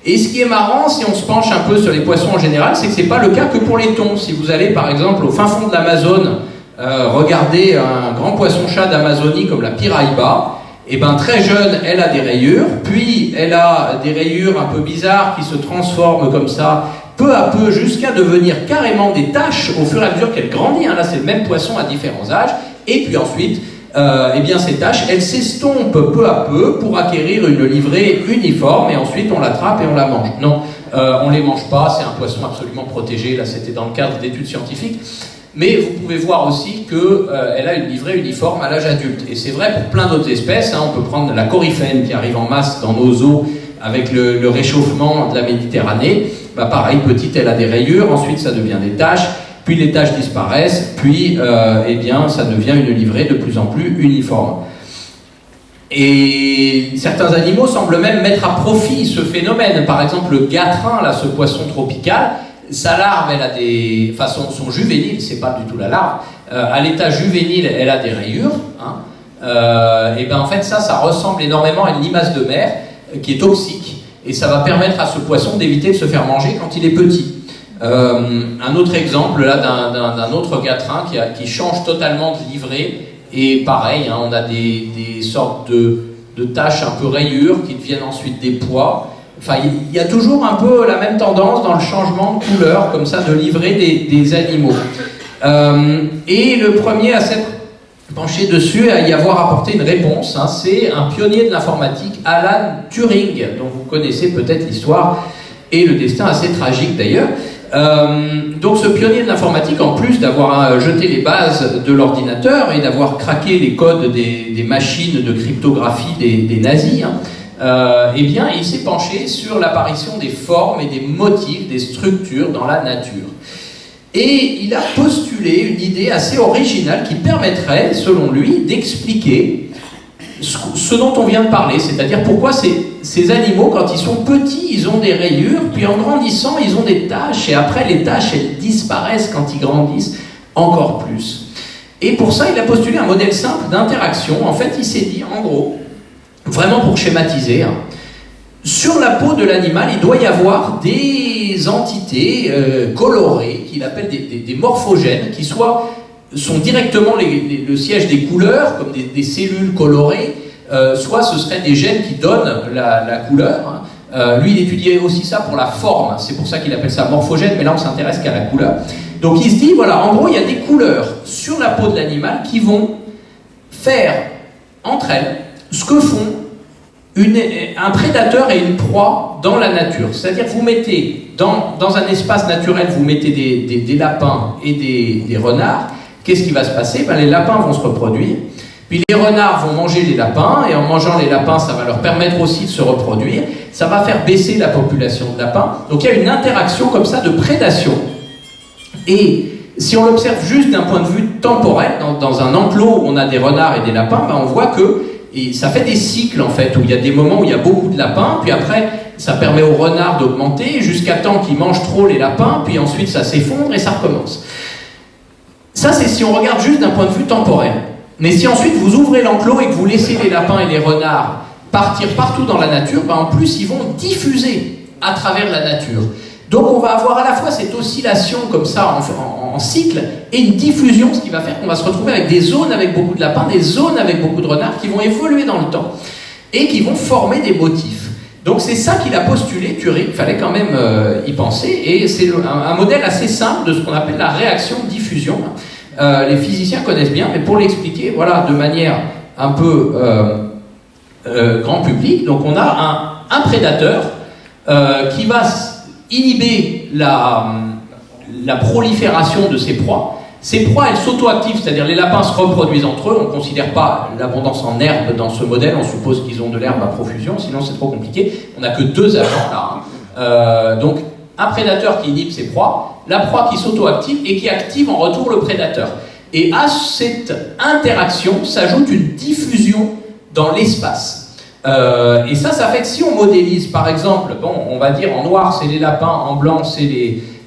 Speaker 3: Et ce qui est marrant, si on se penche un peu sur les poissons en général, c'est que c'est pas le cas que pour les thons. Si vous allez, par exemple, au fin fond de l'Amazone, regardez un grand poisson-chat d'Amazonie comme la piraiba, et ben très jeune, elle a des rayures, puis elle a des rayures un peu bizarres qui se transforment comme ça, peu à peu, jusqu'à devenir carrément des taches au fur et à mesure qu'elle grandit. Là, c'est le même poisson à différents âges. Et puis ensuite, eh bien, ces taches, elles s'estompent peu à peu pour acquérir une livrée uniforme, et ensuite on l'attrape et on la mange. Non, on ne les mange pas, c'est un poisson absolument protégé. Là, c'était dans le cadre d'études scientifiques. Mais vous pouvez voir aussi qu'elle a une livrée uniforme à l'âge adulte. Et c'est vrai pour plein d'autres espèces. On peut prendre la coryphène qui arrive en masse dans nos eaux avec le réchauffement de la Méditerranée. Bah, pareil, petite, elle a des rayures, ensuite ça devient des taches, puis les taches disparaissent, puis eh bien, ça devient une livrée de plus en plus uniforme. Et certains animaux semblent même mettre à profit ce phénomène. Par exemple, le gatrin, là, ce poisson tropical, sa larve, elle a des... Enfin, son juvénile, c'est pas du tout la larve. À l'état juvénile, elle a des rayures. Et ben en fait, ça ressemble énormément à une limace de mer qui est toxique. Et ça va permettre à ce poisson d'éviter de se faire manger quand il est petit. Un autre exemple, là, d'un autre gatrin qui change totalement de livrée. Et pareil, on a des sortes de taches un peu rayures qui deviennent ensuite des pois. Enfin, il y a toujours un peu la même tendance dans le changement de couleur, comme ça, de livrer des animaux. Et le premier à s'être penché dessus, à y avoir apporté une réponse, c'est un pionnier de l'informatique, Alan Turing, dont vous connaissez peut-être l'histoire et le destin assez tragique d'ailleurs. Donc ce pionnier de l'informatique, en plus d'avoir jeté les bases de l'ordinateur et d'avoir craqué les codes des machines de cryptographie des nazis, eh bien, il s'est penché sur l'apparition des formes et des motifs, des structures dans la nature. Et il a postulé une idée assez originale qui permettrait, selon lui, d'expliquer ce dont on vient de parler, c'est-à-dire pourquoi ces animaux, quand ils sont petits, ils ont des rayures, puis en grandissant, ils ont des taches, et après, les taches, elles disparaissent quand ils grandissent encore plus. Et pour ça, il a postulé un modèle simple d'interaction. En fait, il s'est dit, en gros, vraiment pour schématiser, sur la peau de l'animal, il doit y avoir des entités colorées, qu'il appelle des morphogènes, qui sont directement le siège des couleurs, comme des cellules colorées, soit ce seraient des gènes qui donnent la couleur. Lui, il étudiait aussi ça pour la forme, c'est pour ça qu'il appelle ça morphogène, mais là on s'intéresse qu'à la couleur. Donc il se dit, voilà, en gros, il y a des couleurs sur la peau de l'animal qui vont faire entre elles ce que font un prédateur et une proie dans la nature. C'est-à-dire que vous mettez dans un espace naturel, vous mettez des lapins et des renards. Qu'est-ce qui va se passer? Les lapins vont se reproduire, Puis les renards vont manger les lapins, et en mangeant les lapins, ça va leur permettre aussi de se reproduire. Ça va faire baisser la population de lapins. Donc il y a une interaction comme ça de prédation. Et si on l'observe juste d'un point de vue temporel, dans un enclos où on a des renards et des lapins, ben on voit que ça fait des cycles en fait, où il y a des moments où il y a beaucoup de lapins, puis après ça permet aux renards d'augmenter jusqu'à temps qu'ils mangent trop les lapins, puis ensuite ça s'effondre et ça recommence. Ça c'est si on regarde juste d'un point de vue temporel. Mais si ensuite vous ouvrez l'enclos et que vous laissez les lapins et les renards partir partout dans la nature, ben en plus ils vont diffuser à travers la nature. Donc on va avoir à la fois cette oscillation comme ça en cycle et une diffusion, ce qui va faire qu'on va se retrouver avec des zones avec beaucoup de lapins, des zones avec beaucoup de renards qui vont évoluer dans le temps et qui vont former des motifs. Donc c'est ça qu'il a postulé, Turing, il fallait quand même y penser, et c'est un modèle assez simple de ce qu'on appelle la réaction diffusion. Les physiciens connaissent bien, mais pour l'expliquer, voilà, de manière un peu grand public, donc on a un prédateur qui va inhiber la prolifération de ses proies. Ces proies, elles s'auto-activent, c'est-à-dire les lapins se reproduisent entre eux. On ne considère pas l'abondance en herbe dans ce modèle, on suppose qu'ils ont de l'herbe à profusion, sinon c'est trop compliqué. On n'a que 2 agents là. Donc un prédateur qui inhibe ses proies, la proie qui s'auto-active et qui active en retour le prédateur. Et à cette interaction s'ajoute une diffusion dans l'espace. Et ça fait que si on modélise, par exemple, bon, on va dire en noir c'est les lapins, en blanc c'est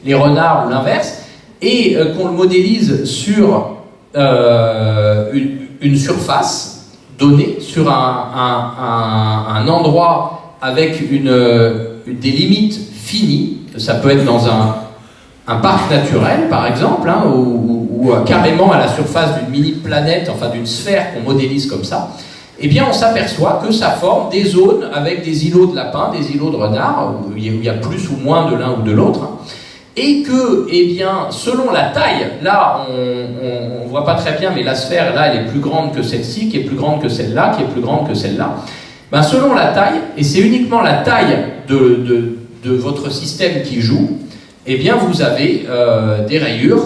Speaker 3: les renards ou l'inverse, et qu'on le modélise sur une surface donnée, sur un endroit avec des limites finies, ça peut être dans un parc naturel par exemple, hein, ou carrément à la surface d'une mini-planète, enfin d'une sphère qu'on modélise comme ça, eh bien on s'aperçoit que ça forme des zones avec des îlots de lapins, des îlots de renards, où il y a plus ou moins de l'un ou de l'autre, hein, et que, eh bien, selon la taille, là on voit pas très bien, mais la sphère là elle est plus grande que celle-ci, qui est plus grande que celle-là, qui est plus grande que celle-là, ben, selon la taille, et c'est uniquement la taille de votre système qui joue, eh bien vous avez des rayures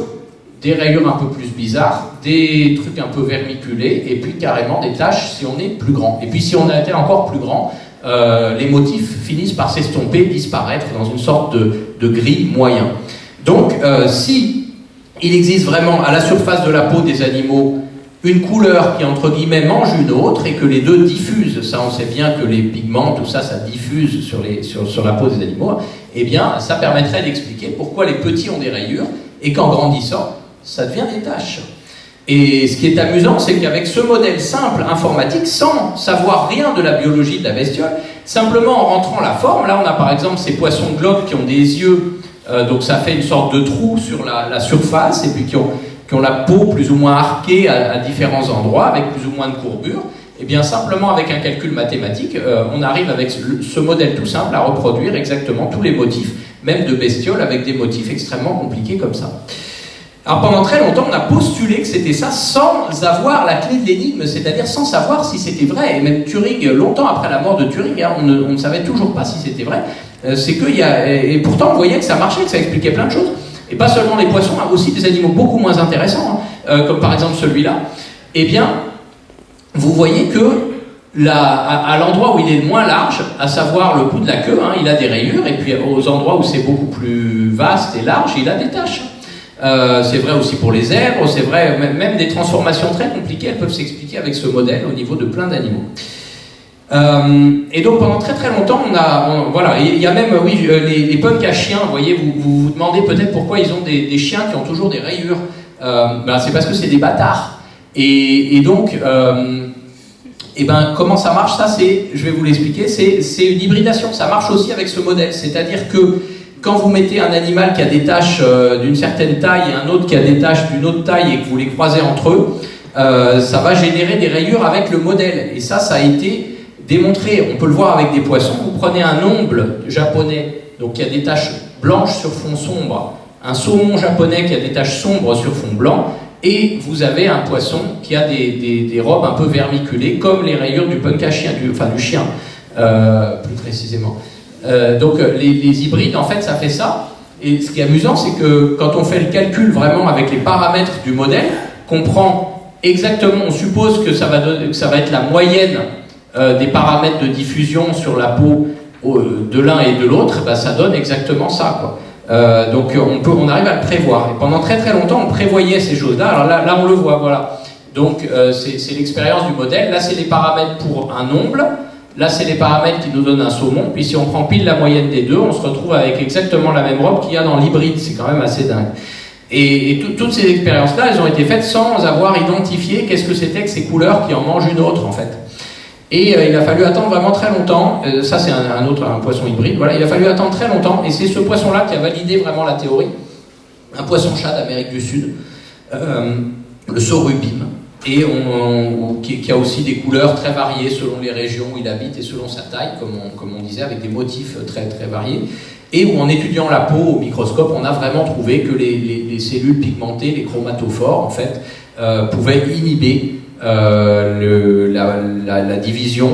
Speaker 3: un peu plus bizarres, des trucs un peu vermiculés, et puis carrément des taches si on est plus grand. Et puis si on a été encore plus grand, les motifs finissent par s'estomper, disparaître dans une sorte de gris moyen. Donc si il existe vraiment à la surface de la peau des animaux une couleur qui entre guillemets mange une autre et que les deux diffusent, ça on sait bien que les pigments, tout ça, ça diffuse sur la peau des animaux, eh bien ça permettrait d'expliquer pourquoi les petits ont des rayures et qu'en grandissant, ça devient des taches. Et ce qui est amusant, c'est qu'avec ce modèle simple informatique, sans savoir rien de la biologie de la bestiole, simplement en rentrant la forme, là on a par exemple ces poissons globes qui ont des yeux, donc ça fait une sorte de trou sur la surface, et puis qui ont la peau plus ou moins arquée à différents endroits, avec plus ou moins de courbure. Et bien simplement avec un calcul mathématique, on arrive avec ce modèle tout simple à reproduire exactement tous les motifs, même de bestioles, avec des motifs extrêmement compliqués comme ça. Alors pendant très longtemps, on a postulé que c'était ça sans avoir la clé de l'énigme, c'est-à-dire sans savoir si c'était vrai. Et même Turing, longtemps après la mort de Turing, hein, on ne savait toujours pas si c'était vrai. Et pourtant, on voyait que ça marchait, que ça expliquait plein de choses. Et pas seulement les poissons, hein, aussi des animaux beaucoup moins intéressants, hein, comme par exemple celui-là. Eh bien, vous voyez que à l'endroit où il est le moins large, à savoir le bout de la queue, hein, il a des rayures, et puis aux endroits où c'est beaucoup plus vaste et large, il a des taches. C'est vrai aussi pour les zèbres, c'est vrai, même des transformations très compliquées, elles peuvent s'expliquer avec ce modèle au niveau de plein d'animaux. Et donc pendant très très longtemps, voilà, il y a même, oui, les punks à chiens, vous voyez, vous vous demandez peut-être pourquoi ils ont des chiens qui ont toujours des rayures. Ben, c'est parce que c'est des bâtards. Et donc, comment ça marche, ça, je vais vous l'expliquer, c'est une hybridation, ça marche aussi avec ce modèle, c'est-à-dire que quand vous mettez un animal qui a des taches d'une certaine taille et un autre qui a des taches d'une autre taille et que vous les croisez entre eux, ça va générer des rayures avec le modèle. Et ça a été démontré. On peut le voir avec des poissons. Vous prenez un omble japonais, donc qui a des taches blanches sur fond sombre, un saumon japonais qui a des taches sombres sur fond blanc, et vous avez un poisson qui a des robes un peu vermiculées, comme les rayures du punk à chien, du chien, plus précisément. Donc les hybrides, en fait, ça fait ça. Et ce qui est amusant, c'est que quand on fait le calcul vraiment avec les paramètres du modèle, qu'on prend exactement, on suppose que ça va être la moyenne des paramètres de diffusion sur la peau de l'un et de l'autre, ben, ça donne exactement ça, quoi. Donc on arrive à le prévoir. Et pendant très très longtemps, on prévoyait ces choses-là. Alors là on le voit, voilà. Donc c'est l'expérience du modèle. Là, c'est les paramètres pour un omble. Là, c'est les paramètres qui nous donnent un saumon. Puis si on prend pile la moyenne des deux, on se retrouve avec exactement la même robe qu'il y a dans l'hybride. C'est quand même assez dingue. Et toutes ces expériences-là, elles ont été faites sans avoir identifié qu'est-ce que c'était que ces couleurs qui en mangent une autre, en fait. Et il a fallu attendre vraiment très longtemps. Ça, c'est un poisson hybride. Voilà, il a fallu attendre très longtemps. Et c'est ce poisson-là qui a validé vraiment la théorie. Un poisson-chat d'Amérique du Sud, le sorubim, et qui a aussi des couleurs très variées selon les régions où il habite et selon sa taille, comme on disait, avec des motifs très, très variés. Et où, en étudiant la peau au microscope, on a vraiment trouvé que les cellules pigmentées, les chromatophores, en fait, pouvaient inhiber la division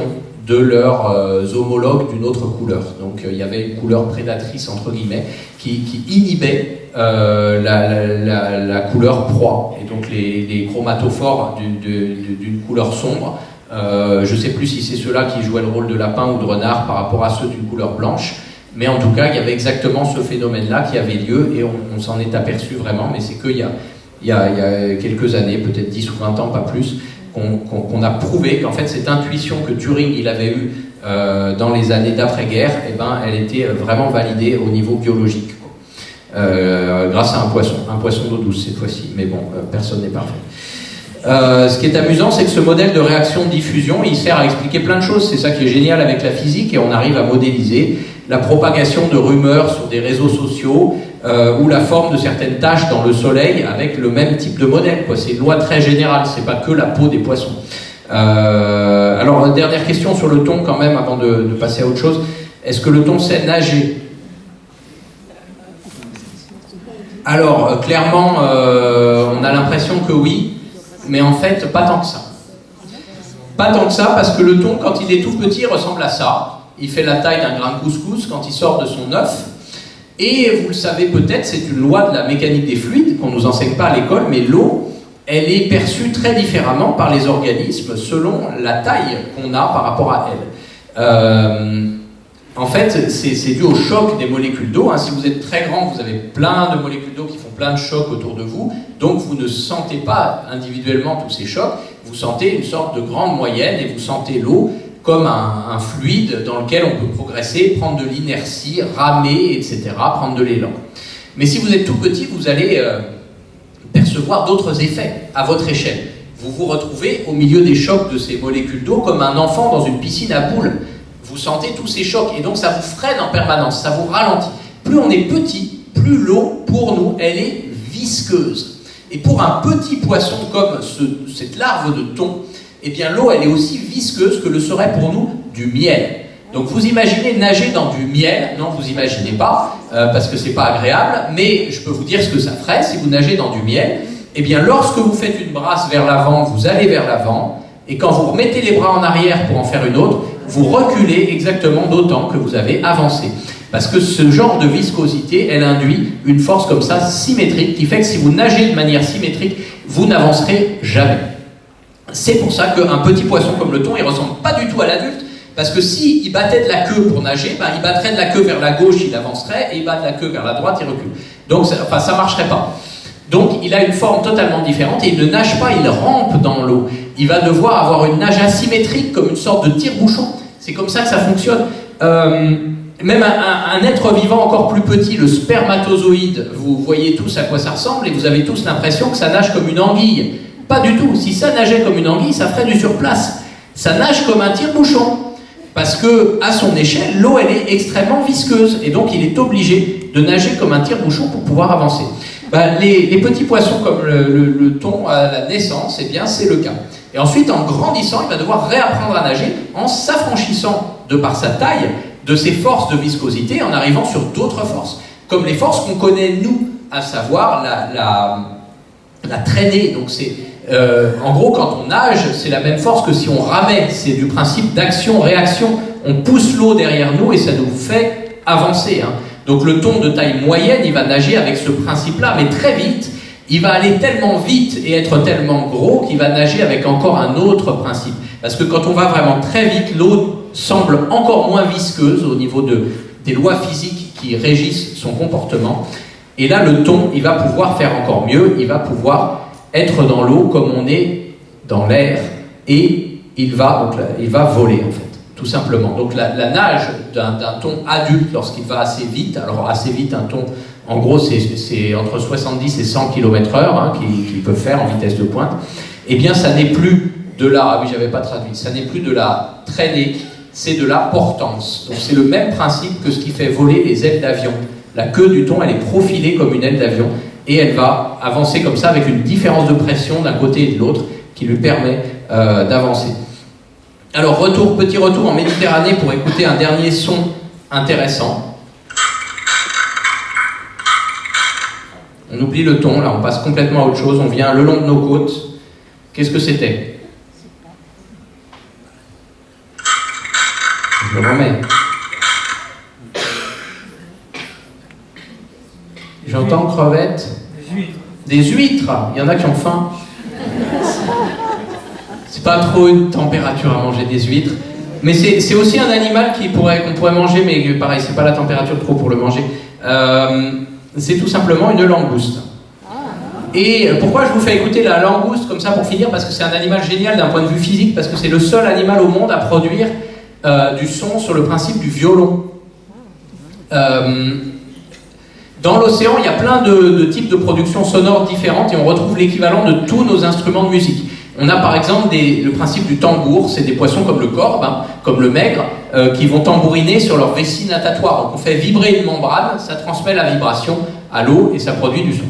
Speaker 3: de leurs homologues d'une autre couleur. Donc il y avait une couleur prédatrice, entre guillemets, qui inhibait la couleur proie. Et donc les chromatophores d'une couleur sombre, je ne sais plus si c'est ceux-là qui jouaient le rôle de lapin ou de renard par rapport à ceux d'une couleur blanche, mais en tout cas, il y avait exactement ce phénomène-là qui avait lieu, et on s'en est aperçu vraiment, mais c'est qu'il y a quelques années, peut-être 10 ou 20 ans, pas plus, qu'on a prouvé qu'en fait cette intuition que Turing il avait eue dans les années d'après-guerre, eh ben, elle était vraiment validée au niveau biologique, quoi. Grâce à un poisson d'eau douce cette fois-ci, mais bon, personne n'est parfait. Ce qui est amusant, c'est que ce modèle de réaction-diffusion, il sert à expliquer plein de choses. C'est ça qui est génial avec la physique, et on arrive à modéliser la propagation de rumeurs sur des réseaux sociaux ou la forme de certaines taches dans le soleil avec le même type de modèle, quoi. C'est une loi très générale, c'est pas que la peau des poissons. Alors, dernière question sur le thon quand même, avant de passer à autre chose. Est-ce que le thon sait nager ? Alors, clairement, on a l'impression que oui, mais en fait, pas tant que ça. Pas tant que ça, parce que le thon, quand il est tout petit, ressemble à ça. Il fait la taille d'un grain de couscous quand il sort de son œuf. Et vous le savez peut-être, c'est une loi de la mécanique des fluides qu'on ne nous enseigne pas à l'école, mais l'eau, elle est perçue très différemment par les organismes selon la taille qu'on a par rapport à elle. En fait, c'est dû au choc des molécules d'eau. Si vous êtes très grand, vous avez plein de molécules d'eau qui font plein de chocs autour de vous, donc vous ne sentez pas individuellement tous ces chocs, vous sentez une sorte de grande moyenne, et vous sentez l'eau comme un fluide dans lequel on peut progresser, prendre de l'inertie, ramer, etc., prendre de l'élan. Mais si vous êtes tout petit, vous allez percevoir d'autres effets à votre échelle. Vous vous retrouvez au milieu des chocs de ces molécules d'eau comme un enfant dans une piscine à boules. Vous sentez tous ces chocs, et donc ça vous freine en permanence, ça vous ralentit. Plus on est petit, plus l'eau, pour nous, elle est visqueuse. Et pour un petit poisson comme cette larve de thon, eh bien l'eau, elle est aussi visqueuse que le serait pour nous du miel. Donc vous imaginez nager dans du miel, non, vous imaginez pas, parce que c'est pas agréable, mais je peux vous dire ce que ça ferait si vous nagez dans du miel. Eh bien lorsque vous faites une brasse vers l'avant, vous allez vers l'avant, et quand vous remettez les bras en arrière pour en faire une autre, vous reculez exactement d'autant que vous avez avancé. Parce que ce genre de viscosité, elle induit une force comme ça, symétrique, qui fait que si vous nagez de manière symétrique, vous n'avancerez jamais. C'est pour ça qu'un petit poisson comme le thon, il ne ressemble pas du tout à l'adulte, parce que s'il battait de la queue pour nager, il battrait de la queue vers la gauche, il avancerait, et il bat de la queue vers la droite, il recule. Donc ça ne marcherait pas. Donc il a une forme totalement différente, et il ne nage pas, il rampe dans l'eau. Il va devoir avoir une nage asymétrique, comme une sorte de tire-bouchon. C'est comme ça que ça fonctionne. Même un être vivant encore plus petit, le spermatozoïde, vous voyez tous à quoi ça ressemble, et vous avez tous l'impression que ça nage comme une anguille. Pas du tout. Si ça nageait comme une anguille, ça ferait du surplace. Ça nage comme un tire-bouchon. Parce que, à son échelle, l'eau, elle est extrêmement visqueuse. Et donc, il est obligé de nager comme un tire-bouchon pour pouvoir avancer. Les petits poissons comme le thon à la naissance, eh bien, c'est le cas. Et ensuite, en grandissant, il va devoir réapprendre à nager en s'affranchissant, de par sa taille, de ses forces de viscosité, en arrivant sur d'autres forces. Comme les forces qu'on connaît, nous, à savoir la traînée. Donc, c'est... en gros, quand on nage, c'est la même force que si on ramait. C'est du principe d'action-réaction. On pousse l'eau derrière nous et ça nous fait avancer. Donc le thon de taille moyenne, il va nager avec ce principe-là, mais très vite, il va aller tellement vite et être tellement gros qu'il va nager avec encore un autre principe. Parce que quand on va vraiment très vite, l'eau semble encore moins visqueuse au niveau des lois physiques qui régissent son comportement. Et là, le thon, il va pouvoir faire encore mieux, il va pouvoir être dans l'eau comme on est dans l'air, et il va voler en fait, tout simplement. Donc la nage d'un thon adulte lorsqu'il va assez vite, alors assez vite, un thon, en gros c'est entre 70 et 100 km/h qu'il peut faire en vitesse de pointe, et bien ça n'est plus de la, ah oui j'avais pas traduit, ça n'est plus de la traînée, c'est de la portance. Donc c'est le même principe que ce qui fait voler les ailes d'avion. La queue du thon, elle est profilée comme une aile d'avion, et elle va avancer comme ça avec une différence de pression d'un côté et de l'autre qui lui permet d'avancer. Alors petit retour en Méditerranée pour écouter un dernier son intéressant. On oublie le thon, là on passe complètement à autre chose, on vient le long de nos côtes. Qu'est-ce que c'était? Je le remets. J'entends crevettes. Des huîtres. Il y en a qui ont faim. C'est pas trop une température à manger des huîtres. Mais c'est aussi un animal qu'on pourrait manger, mais pareil, c'est pas la température trop pour le manger. C'est tout simplement une langouste. Et pourquoi je vous fais écouter la langouste comme ça pour finir? Parce que c'est un animal génial d'un point de vue physique, parce que c'est le seul animal au monde à produire du son sur le principe du violon. Dans l'océan, il y a plein de types de productions sonores différentes et on retrouve l'équivalent de tous nos instruments de musique. On a par exemple le principe du tambour, c'est des poissons comme le corbe, comme le maigre, qui vont tambouriner sur leur vessie natatoire. Donc on fait vibrer une membrane, ça transmet la vibration à l'eau et ça produit du son.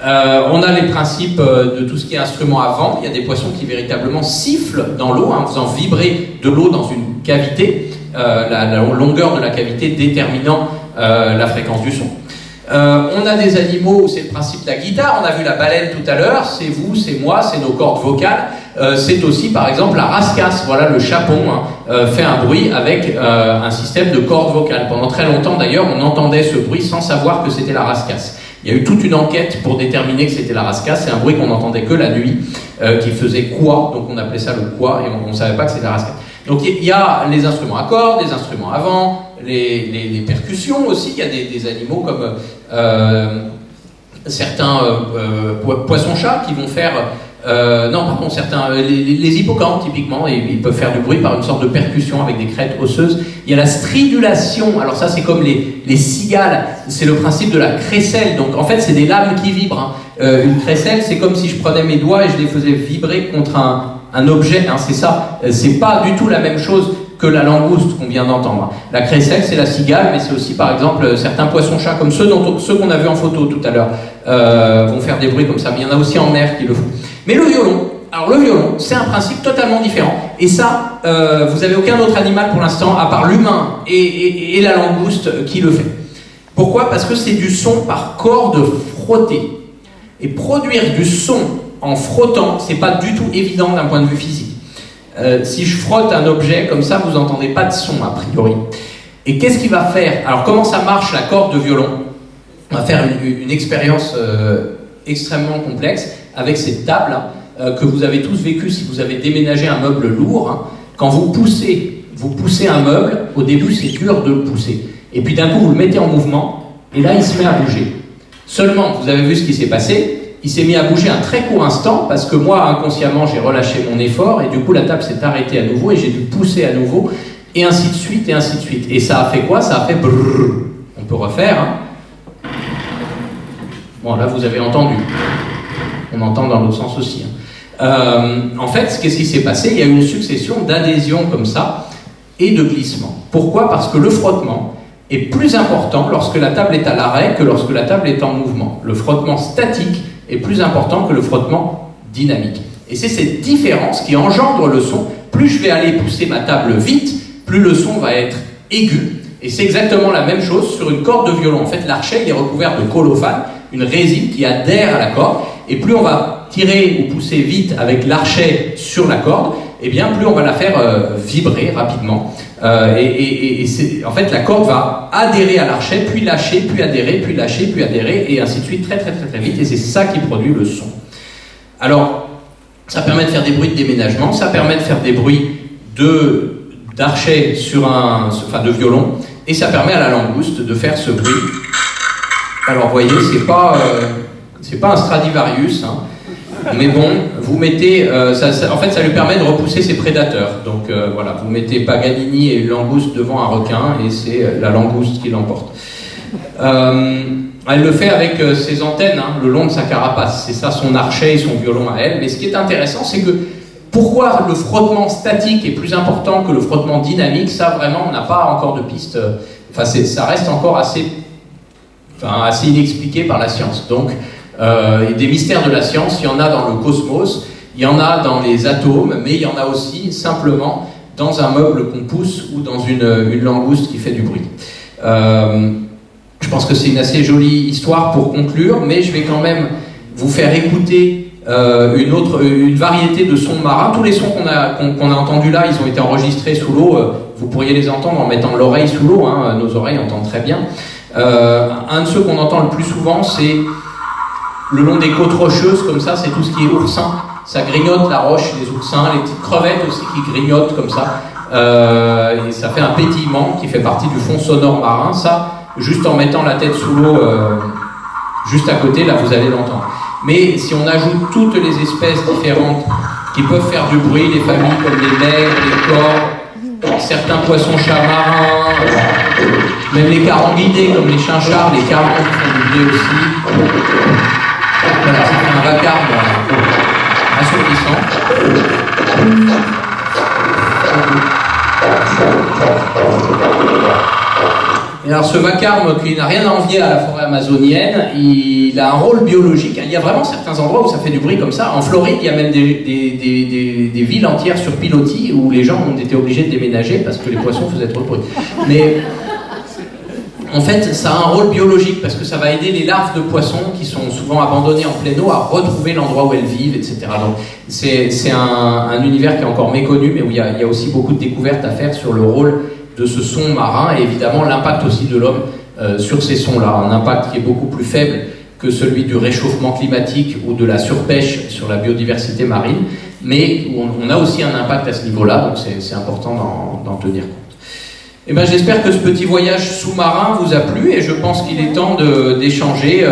Speaker 3: On a les principes de tout ce qui est instrument à vent. Il y a des poissons qui véritablement sifflent dans l'eau, en faisant vibrer de l'eau dans une cavité, la longueur de la cavité déterminant la fréquence du son. On a des animaux où c'est le principe de la guitare, on a vu la baleine tout à l'heure, c'est vous, c'est moi, c'est nos cordes vocales, c'est aussi par exemple la rascasse, voilà le chapon fait un bruit avec un système de cordes vocales. Pendant très longtemps d'ailleurs on entendait ce bruit sans savoir que c'était la rascasse. Il y a eu toute une enquête pour déterminer que c'était la rascasse, c'est un bruit qu'on n'entendait que la nuit, qui faisait quoi, donc on appelait ça le quoi, et on ne savait pas que c'était la rascasse. Donc il y a les instruments à cordes, les instruments à vent, les percussions aussi. Il y a des animaux comme certains poissons-chats qui vont faire... les hippocampes typiquement, et ils peuvent faire du bruit par une sorte de percussion avec des crêtes osseuses. Il y a la stridulation, alors ça c'est comme les cigales, c'est le principe de la crécelle, donc en fait c'est des lames qui vibrent. Une crécelle, c'est comme si je prenais mes doigts et je les faisais vibrer contre un objet, c'est ça, c'est pas du tout la même chose que la langouste qu'on vient d'entendre. La crécelle, c'est la cigale, mais c'est aussi par exemple certains poissons-chats comme ceux qu'on a vus en photo tout à l'heure vont faire des bruits comme ça, mais il y en a aussi en mer qui le font. Mais le violon, c'est un principe totalement différent. Et ça, vous n'avez aucun autre animal pour l'instant, à part l'humain et la langouste, qui le fait. Pourquoi? Parce que c'est du son par corde frottée. Et produire du son en frottant, c'est pas du tout évident d'un point de vue physique. Si je frotte un objet comme ça, vous n'entendez pas de son a priori. Et qu'est-ce qu'il va faire? Alors comment ça marche la corde de violon? On va faire une expérience extrêmement complexe avec cette table que vous avez tous vécu si vous avez déménagé un meuble lourd. Quand vous poussez un meuble, au début c'est dur de le pousser. Et puis d'un coup vous le mettez en mouvement et là il se met à bouger. Seulement, vous avez vu ce qui s'est passé, il s'est mis à bouger un très court instant parce que moi inconsciemment j'ai relâché mon effort et du coup la table s'est arrêtée à nouveau et j'ai dû pousser à nouveau et ainsi de suite et ainsi de suite. Et ça a fait quoi? Ça a fait brrr. On peut refaire. Bon là vous avez entendu. On entend dans l'autre sens aussi. En fait, qu'est-ce qui s'est passé? Il y a eu une succession d'adhésions comme ça et de glissements. Pourquoi? Parce que le frottement est plus important lorsque la table est à l'arrêt que lorsque la table est en mouvement. Le frottement statique est plus important que le frottement dynamique. Et c'est cette différence qui engendre le son. Plus je vais aller pousser ma table vite, plus le son va être aigu. Et c'est exactement la même chose sur une corde de violon. En fait, l'archet est recouvert de colophane, une résine qui adhère à la corde. Et plus on va tirer ou pousser vite avec l'archet sur la corde, et bien plus on va la faire vibrer rapidement. En fait, la corde va adhérer à l'archet, puis lâcher, puis adhérer, puis lâcher, puis adhérer, et ainsi de suite, très vite, et c'est ça qui produit le son. Alors, ça permet de faire des bruits de déménagement, ça permet de faire des bruits d'archet de violon, et ça permet à la langouste de faire ce bruit. Alors, vous voyez, c'est pas un Stradivarius, hein. Mais bon, vous mettez, en fait, ça lui permet de repousser ses prédateurs. Donc voilà, vous mettez Paganini et une langouste devant un requin, et c'est la langouste qui l'emporte. Elle le fait avec ses antennes, hein, le long de sa carapace. C'est ça son archet et son violon à elle. Mais ce qui est intéressant, c'est que pourquoi le frottement statique est plus important que le frottement dynamique, ça vraiment, on n'a pas encore de piste. Enfin, ça reste encore assez inexpliqué par la science. Donc, des mystères de la science, il y en a dans le cosmos, il y en a dans les atomes, mais il y en a aussi simplement dans un meuble qu'on pousse ou dans une langouste qui fait du bruit. Je pense que c'est une assez jolie histoire pour conclure, mais je vais quand même vous faire écouter une variété de sons marins. Tous les sons qu'on a entendus là, ils ont été enregistrés sous l'eau. Vous pourriez les entendre en mettant l'oreille sous l'eau, hein, nos oreilles entendent très bien. Un de ceux qu'on entend le plus souvent, c'est le long des côtes rocheuses, comme ça, c'est tout ce qui est oursin. Ça grignote la roche, les oursins, les petites crevettes aussi qui grignotent comme ça. Et ça fait un pétillement qui fait partie du fond sonore marin. Ça, juste en mettant la tête sous l'eau, juste à côté, là, vous allez l'entendre. Mais si on ajoute toutes les espèces différentes qui peuvent faire du bruit, les familles comme les nègres, les corps, certains poissons-chats marins, même les caranguidés comme les chinchards, les carangues font du bruit aussi. Voilà, ça fait un vacarme assourdissant. Et alors ce vacarme qui n'a rien à envier à la forêt amazonienne, il a un rôle biologique. Il y a vraiment certains endroits où ça fait du bruit comme ça. En Floride, il y a même des villes entières sur pilotis où les gens ont été obligés de déménager parce que les poissons faisaient trop de bruit. Mais en fait, ça a un rôle biologique parce que ça va aider les larves de poissons qui sont souvent abandonnées en pleine eau à retrouver l'endroit où elles vivent, etc. Donc c'est un univers qui est encore méconnu, mais où il y a aussi beaucoup de découvertes à faire sur le rôle de ce son marin et évidemment l'impact aussi de l'homme sur ces sons-là. Un impact qui est beaucoup plus faible que celui du réchauffement climatique ou de la surpêche sur la biodiversité marine, mais où on a aussi un impact à ce niveau-là, donc c'est important d'en tenir compte. Eh ben, j'espère que ce petit voyage sous-marin vous a plu et je pense qu'il est temps d'échanger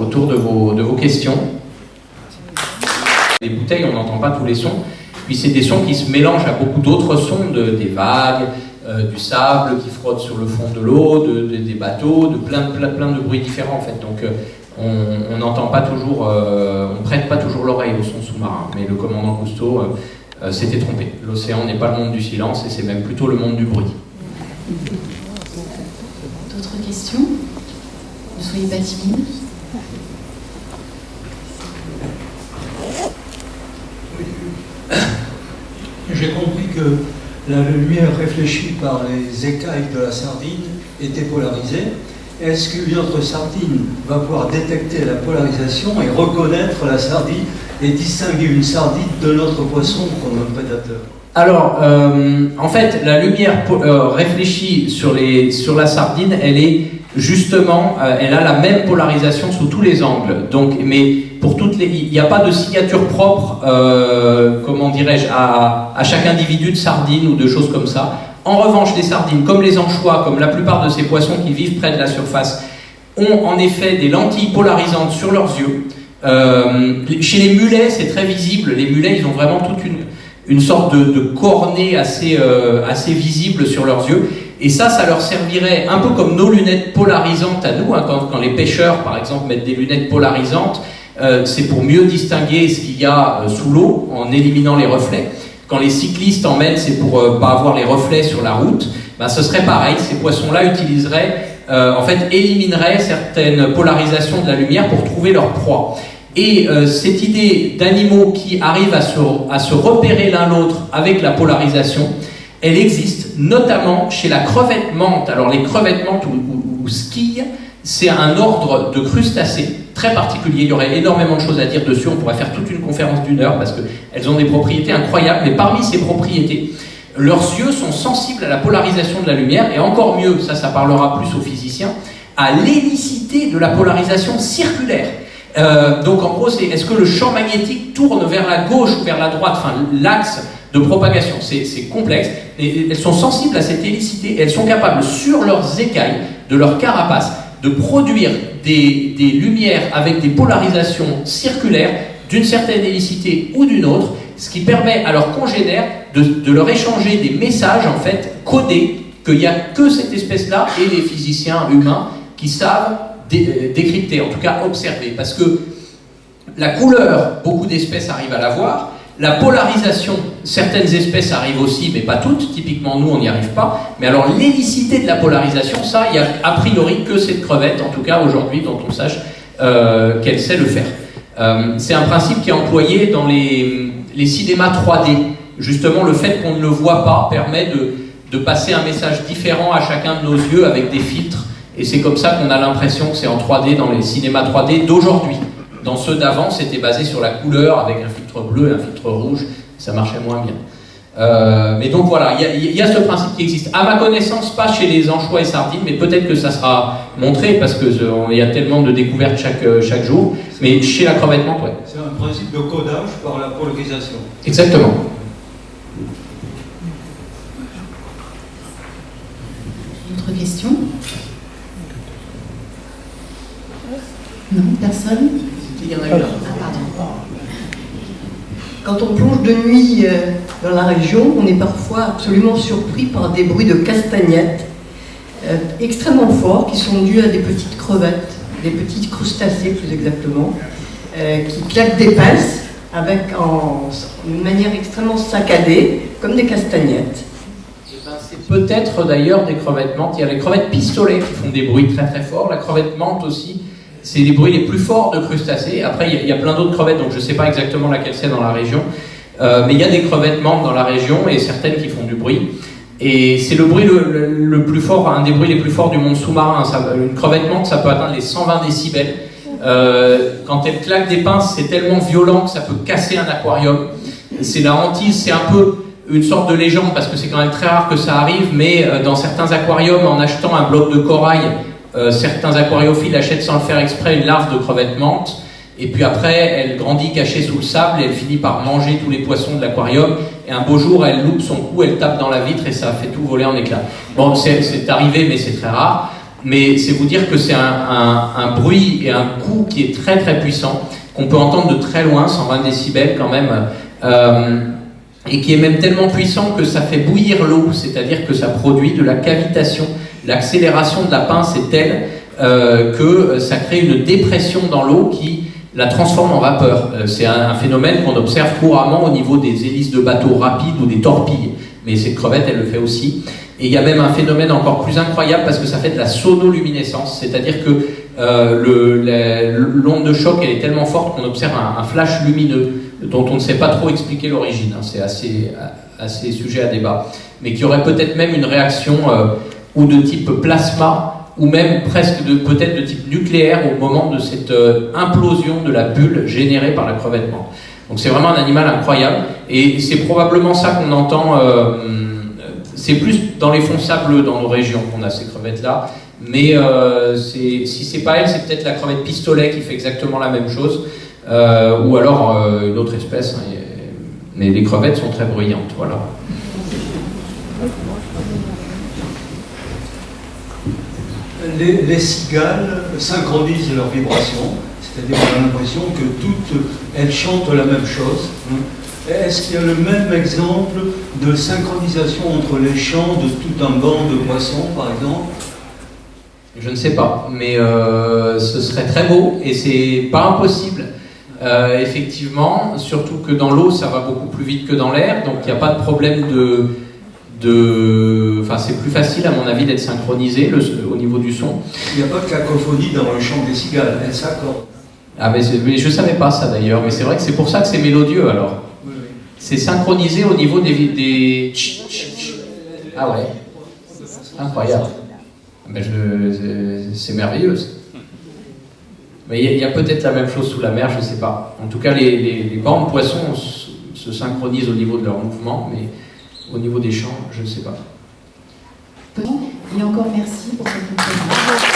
Speaker 3: autour de vos questions. Les bouteilles, on n'entend pas tous les sons, puis c'est des sons qui se mélangent à beaucoup d'autres sons, des vagues, du sable qui frotte sur le fond de l'eau, des bateaux, de plein de bruits différents en fait. Donc on n'entend pas toujours, on prête pas toujours l'oreille au son sous-marin, mais le commandant Cousteau s'était trompé. L'océan n'est pas le monde du silence et c'est même plutôt le monde du bruit.
Speaker 1: D'autres questions? Ne soyez pas timides.
Speaker 2: J'ai compris que la lumière réfléchie par les écailles de la sardine était polarisée. Est-ce qu'une autre sardine va pouvoir détecter la polarisation et reconnaître la sardine et distinguer une sardine de notre poisson comme un prédateur?
Speaker 3: Alors, en fait, la lumière réfléchie sur la sardine, elle est justement, elle a la même polarisation sous tous les angles. Donc, mais pour il n'y a pas de signature propre, comment dirais-je, à chaque individu de sardine ou de choses comme ça. En revanche, les sardines, comme les anchois, comme la plupart de ces poissons qui vivent près de la surface, ont en effet des lentilles polarisantes sur leurs yeux. Chez les mulets, c'est très visible. Les mulets, ils ont vraiment toute une sorte de cornée assez visible sur leurs yeux. Et ça leur servirait un peu comme nos lunettes polarisantes à nous. Hein, quand les pêcheurs, par exemple, mettent des lunettes polarisantes, c'est pour mieux distinguer ce qu'il y a sous l'eau en éliminant les reflets. Quand les cyclistes en mettent, c'est pour pas avoir les reflets sur la route. Ben, ce serait pareil. Ces poissons-là élimineraient certaines polarisations de la lumière pour trouver leur proie. Et cette idée d'animaux qui arrivent à se repérer l'un l'autre avec la polarisation, elle existe notamment chez la crevette menthe. Alors les crevettes menthe ou squilles, c'est un ordre de crustacés très particulier, il y aurait énormément de choses à dire dessus, on pourrait faire toute une conférence d'1 heure parce qu'elles ont des propriétés incroyables, mais parmi ces propriétés, leurs yeux sont sensibles à la polarisation de la lumière, et encore mieux, ça parlera plus aux physiciens, à l'hélicité de la polarisation circulaire. Donc en gros, est-ce que le champ magnétique tourne vers la gauche ou vers la droite, enfin l'axe de propagation, c'est complexe, et elles sont sensibles à cette hélicité, et elles sont capables, sur leurs écailles, de leur carapace, de produire des lumières avec des polarisations circulaires d'une certaine hélicité ou d'une autre, ce qui permet à leurs congénères de leur échanger des messages en fait codés, qu'il n'y a que cette espèce-là et les physiciens humains qui savent décrypter, en tout cas observer, parce que la couleur, beaucoup d'espèces arrivent à la voir, la polarisation, certaines espèces arrivent aussi, mais pas toutes, typiquement nous on n'y arrive pas, mais alors l'hélicité de la polarisation, ça, il n'y a a priori que cette crevette, en tout cas aujourd'hui, dont on sache qu'elle sait le faire. C'est un principe qui est employé dans les cinémas 3D. Justement, le fait qu'on ne le voit pas permet de passer un message différent à chacun de nos yeux avec des filtres, et c'est comme ça qu'on a l'impression que c'est en 3D dans les cinémas 3D d'aujourd'hui. Dans ceux d'avant, c'était basé sur la couleur avec un filtre bleu et un filtre rouge, ça marchait moins bien. Mais donc voilà, il y a ce principe qui existe. À ma connaissance, pas chez les anchois et sardines, mais peut-être que ça sera montré parce qu'il y a tellement de découvertes chaque jour. Mais chez la crevette menthe, ouais.
Speaker 2: C'est un principe de codage par la polarisation.
Speaker 3: Exactement.
Speaker 1: D'autres questions? Non, personne?
Speaker 4: Il y en a eu.
Speaker 1: Ah, pardon.
Speaker 4: Quand on plonge de nuit dans la région, on est parfois absolument surpris par des bruits de castagnettes extrêmement forts qui sont dus à des petites crevettes, des petits crustacés plus exactement, qui claquent des pinces avec une manière extrêmement saccadée, comme des castagnettes.
Speaker 3: C'est peut-être d'ailleurs des crevettes menthes. Il y a les crevettes pistolets qui font des bruits très très forts. La crevette menthe aussi, c'est les bruits les plus forts de crustacés. Après, il y a plein d'autres crevettes, donc je ne sais pas exactement laquelle c'est dans la région. Mais il y a des crevettes menthes dans la région et certaines qui font du bruit. Et c'est le bruit le plus fort, un des bruits les plus forts du monde sous-marin. Une crevette menthe, ça peut atteindre les 120 décibels. Quand elle claque des pinces, c'est tellement violent que ça peut casser un aquarium. C'est la hantise, c'est un peu une sorte de légende parce que c'est quand même très rare que ça arrive, mais dans certains aquariums, en achetant un bloc de corail, certains aquariophiles achètent sans le faire exprès une larve de crevette menthe, et puis après elle grandit cachée sous le sable et elle finit par manger tous les poissons de l'aquarium, et un beau jour elle loupe son coup, elle tape dans la vitre et ça fait tout voler en éclats. Bon, c'est arrivé mais c'est très rare, mais c'est vous dire que c'est un bruit et un coup qui est très très puissant, qu'on peut entendre de très loin, 120 décibels quand même, et qui est même tellement puissant que ça fait bouillir l'eau, c'est-à-dire que ça produit de la cavitation. L'accélération de la pince est telle que ça crée une dépression dans l'eau qui la transforme en vapeur. C'est un phénomène qu'on observe couramment au niveau des hélices de bateaux rapides ou des torpilles. Mais cette crevette, elle le fait aussi. Et il y a même un phénomène encore plus incroyable parce que ça fait de la sonoluminescence, c'est-à-dire que l'onde de choc, elle est tellement forte qu'on observe un flash lumineux dont on ne sait pas trop expliquer l'origine. C'est assez sujet à débat. Mais qui aurait peut-être même une réaction ou de type plasma, ou même presque peut-être de type nucléaire au moment de cette implosion de la bulle générée par la crevette menthe. Donc c'est vraiment un animal incroyable, et c'est probablement ça qu'on entend, c'est plus dans les fonds sableux dans nos régions qu'on a ces crevettes-là, mais si c'est pas elle, c'est peut-être la crevette pistolet qui fait exactement la même chose, ou alors une autre espèce, hein, mais les crevettes sont très bruyantes, voilà.
Speaker 2: Les cigales synchronisent leurs vibrations, c'est-à-dire qu'on a l'impression que toutes elles chantent la même chose. Est-ce qu'il y a le même exemple de synchronisation entre les chants de tout un banc de poissons, par exemple?
Speaker 3: Je ne sais pas, mais ce serait très beau et c'est pas impossible. Effectivement, surtout que dans l'eau, ça va beaucoup plus vite que dans l'air, donc il n'y a pas de problème Enfin, c'est plus facile, à mon avis, d'être synchronisé au niveau du son.
Speaker 2: Il n'y a pas de cacophonie dans le chant des cigales, elles s'accordent.
Speaker 3: Ah, mais je ne savais pas ça d'ailleurs, mais c'est vrai que c'est pour ça que c'est mélodieux alors.
Speaker 2: Oui, oui.
Speaker 3: C'est synchronisé au niveau des... Ah ouais, incroyable. Mais c'est merveilleux. Mais il y a peut-être la même chose sous la mer, je ne sais pas. En tout cas, les bancs de poissons se synchronisent au niveau de leur mouvement, mais au niveau des champs, je ne sais pas.
Speaker 1: Et encore merci pour cette conférence.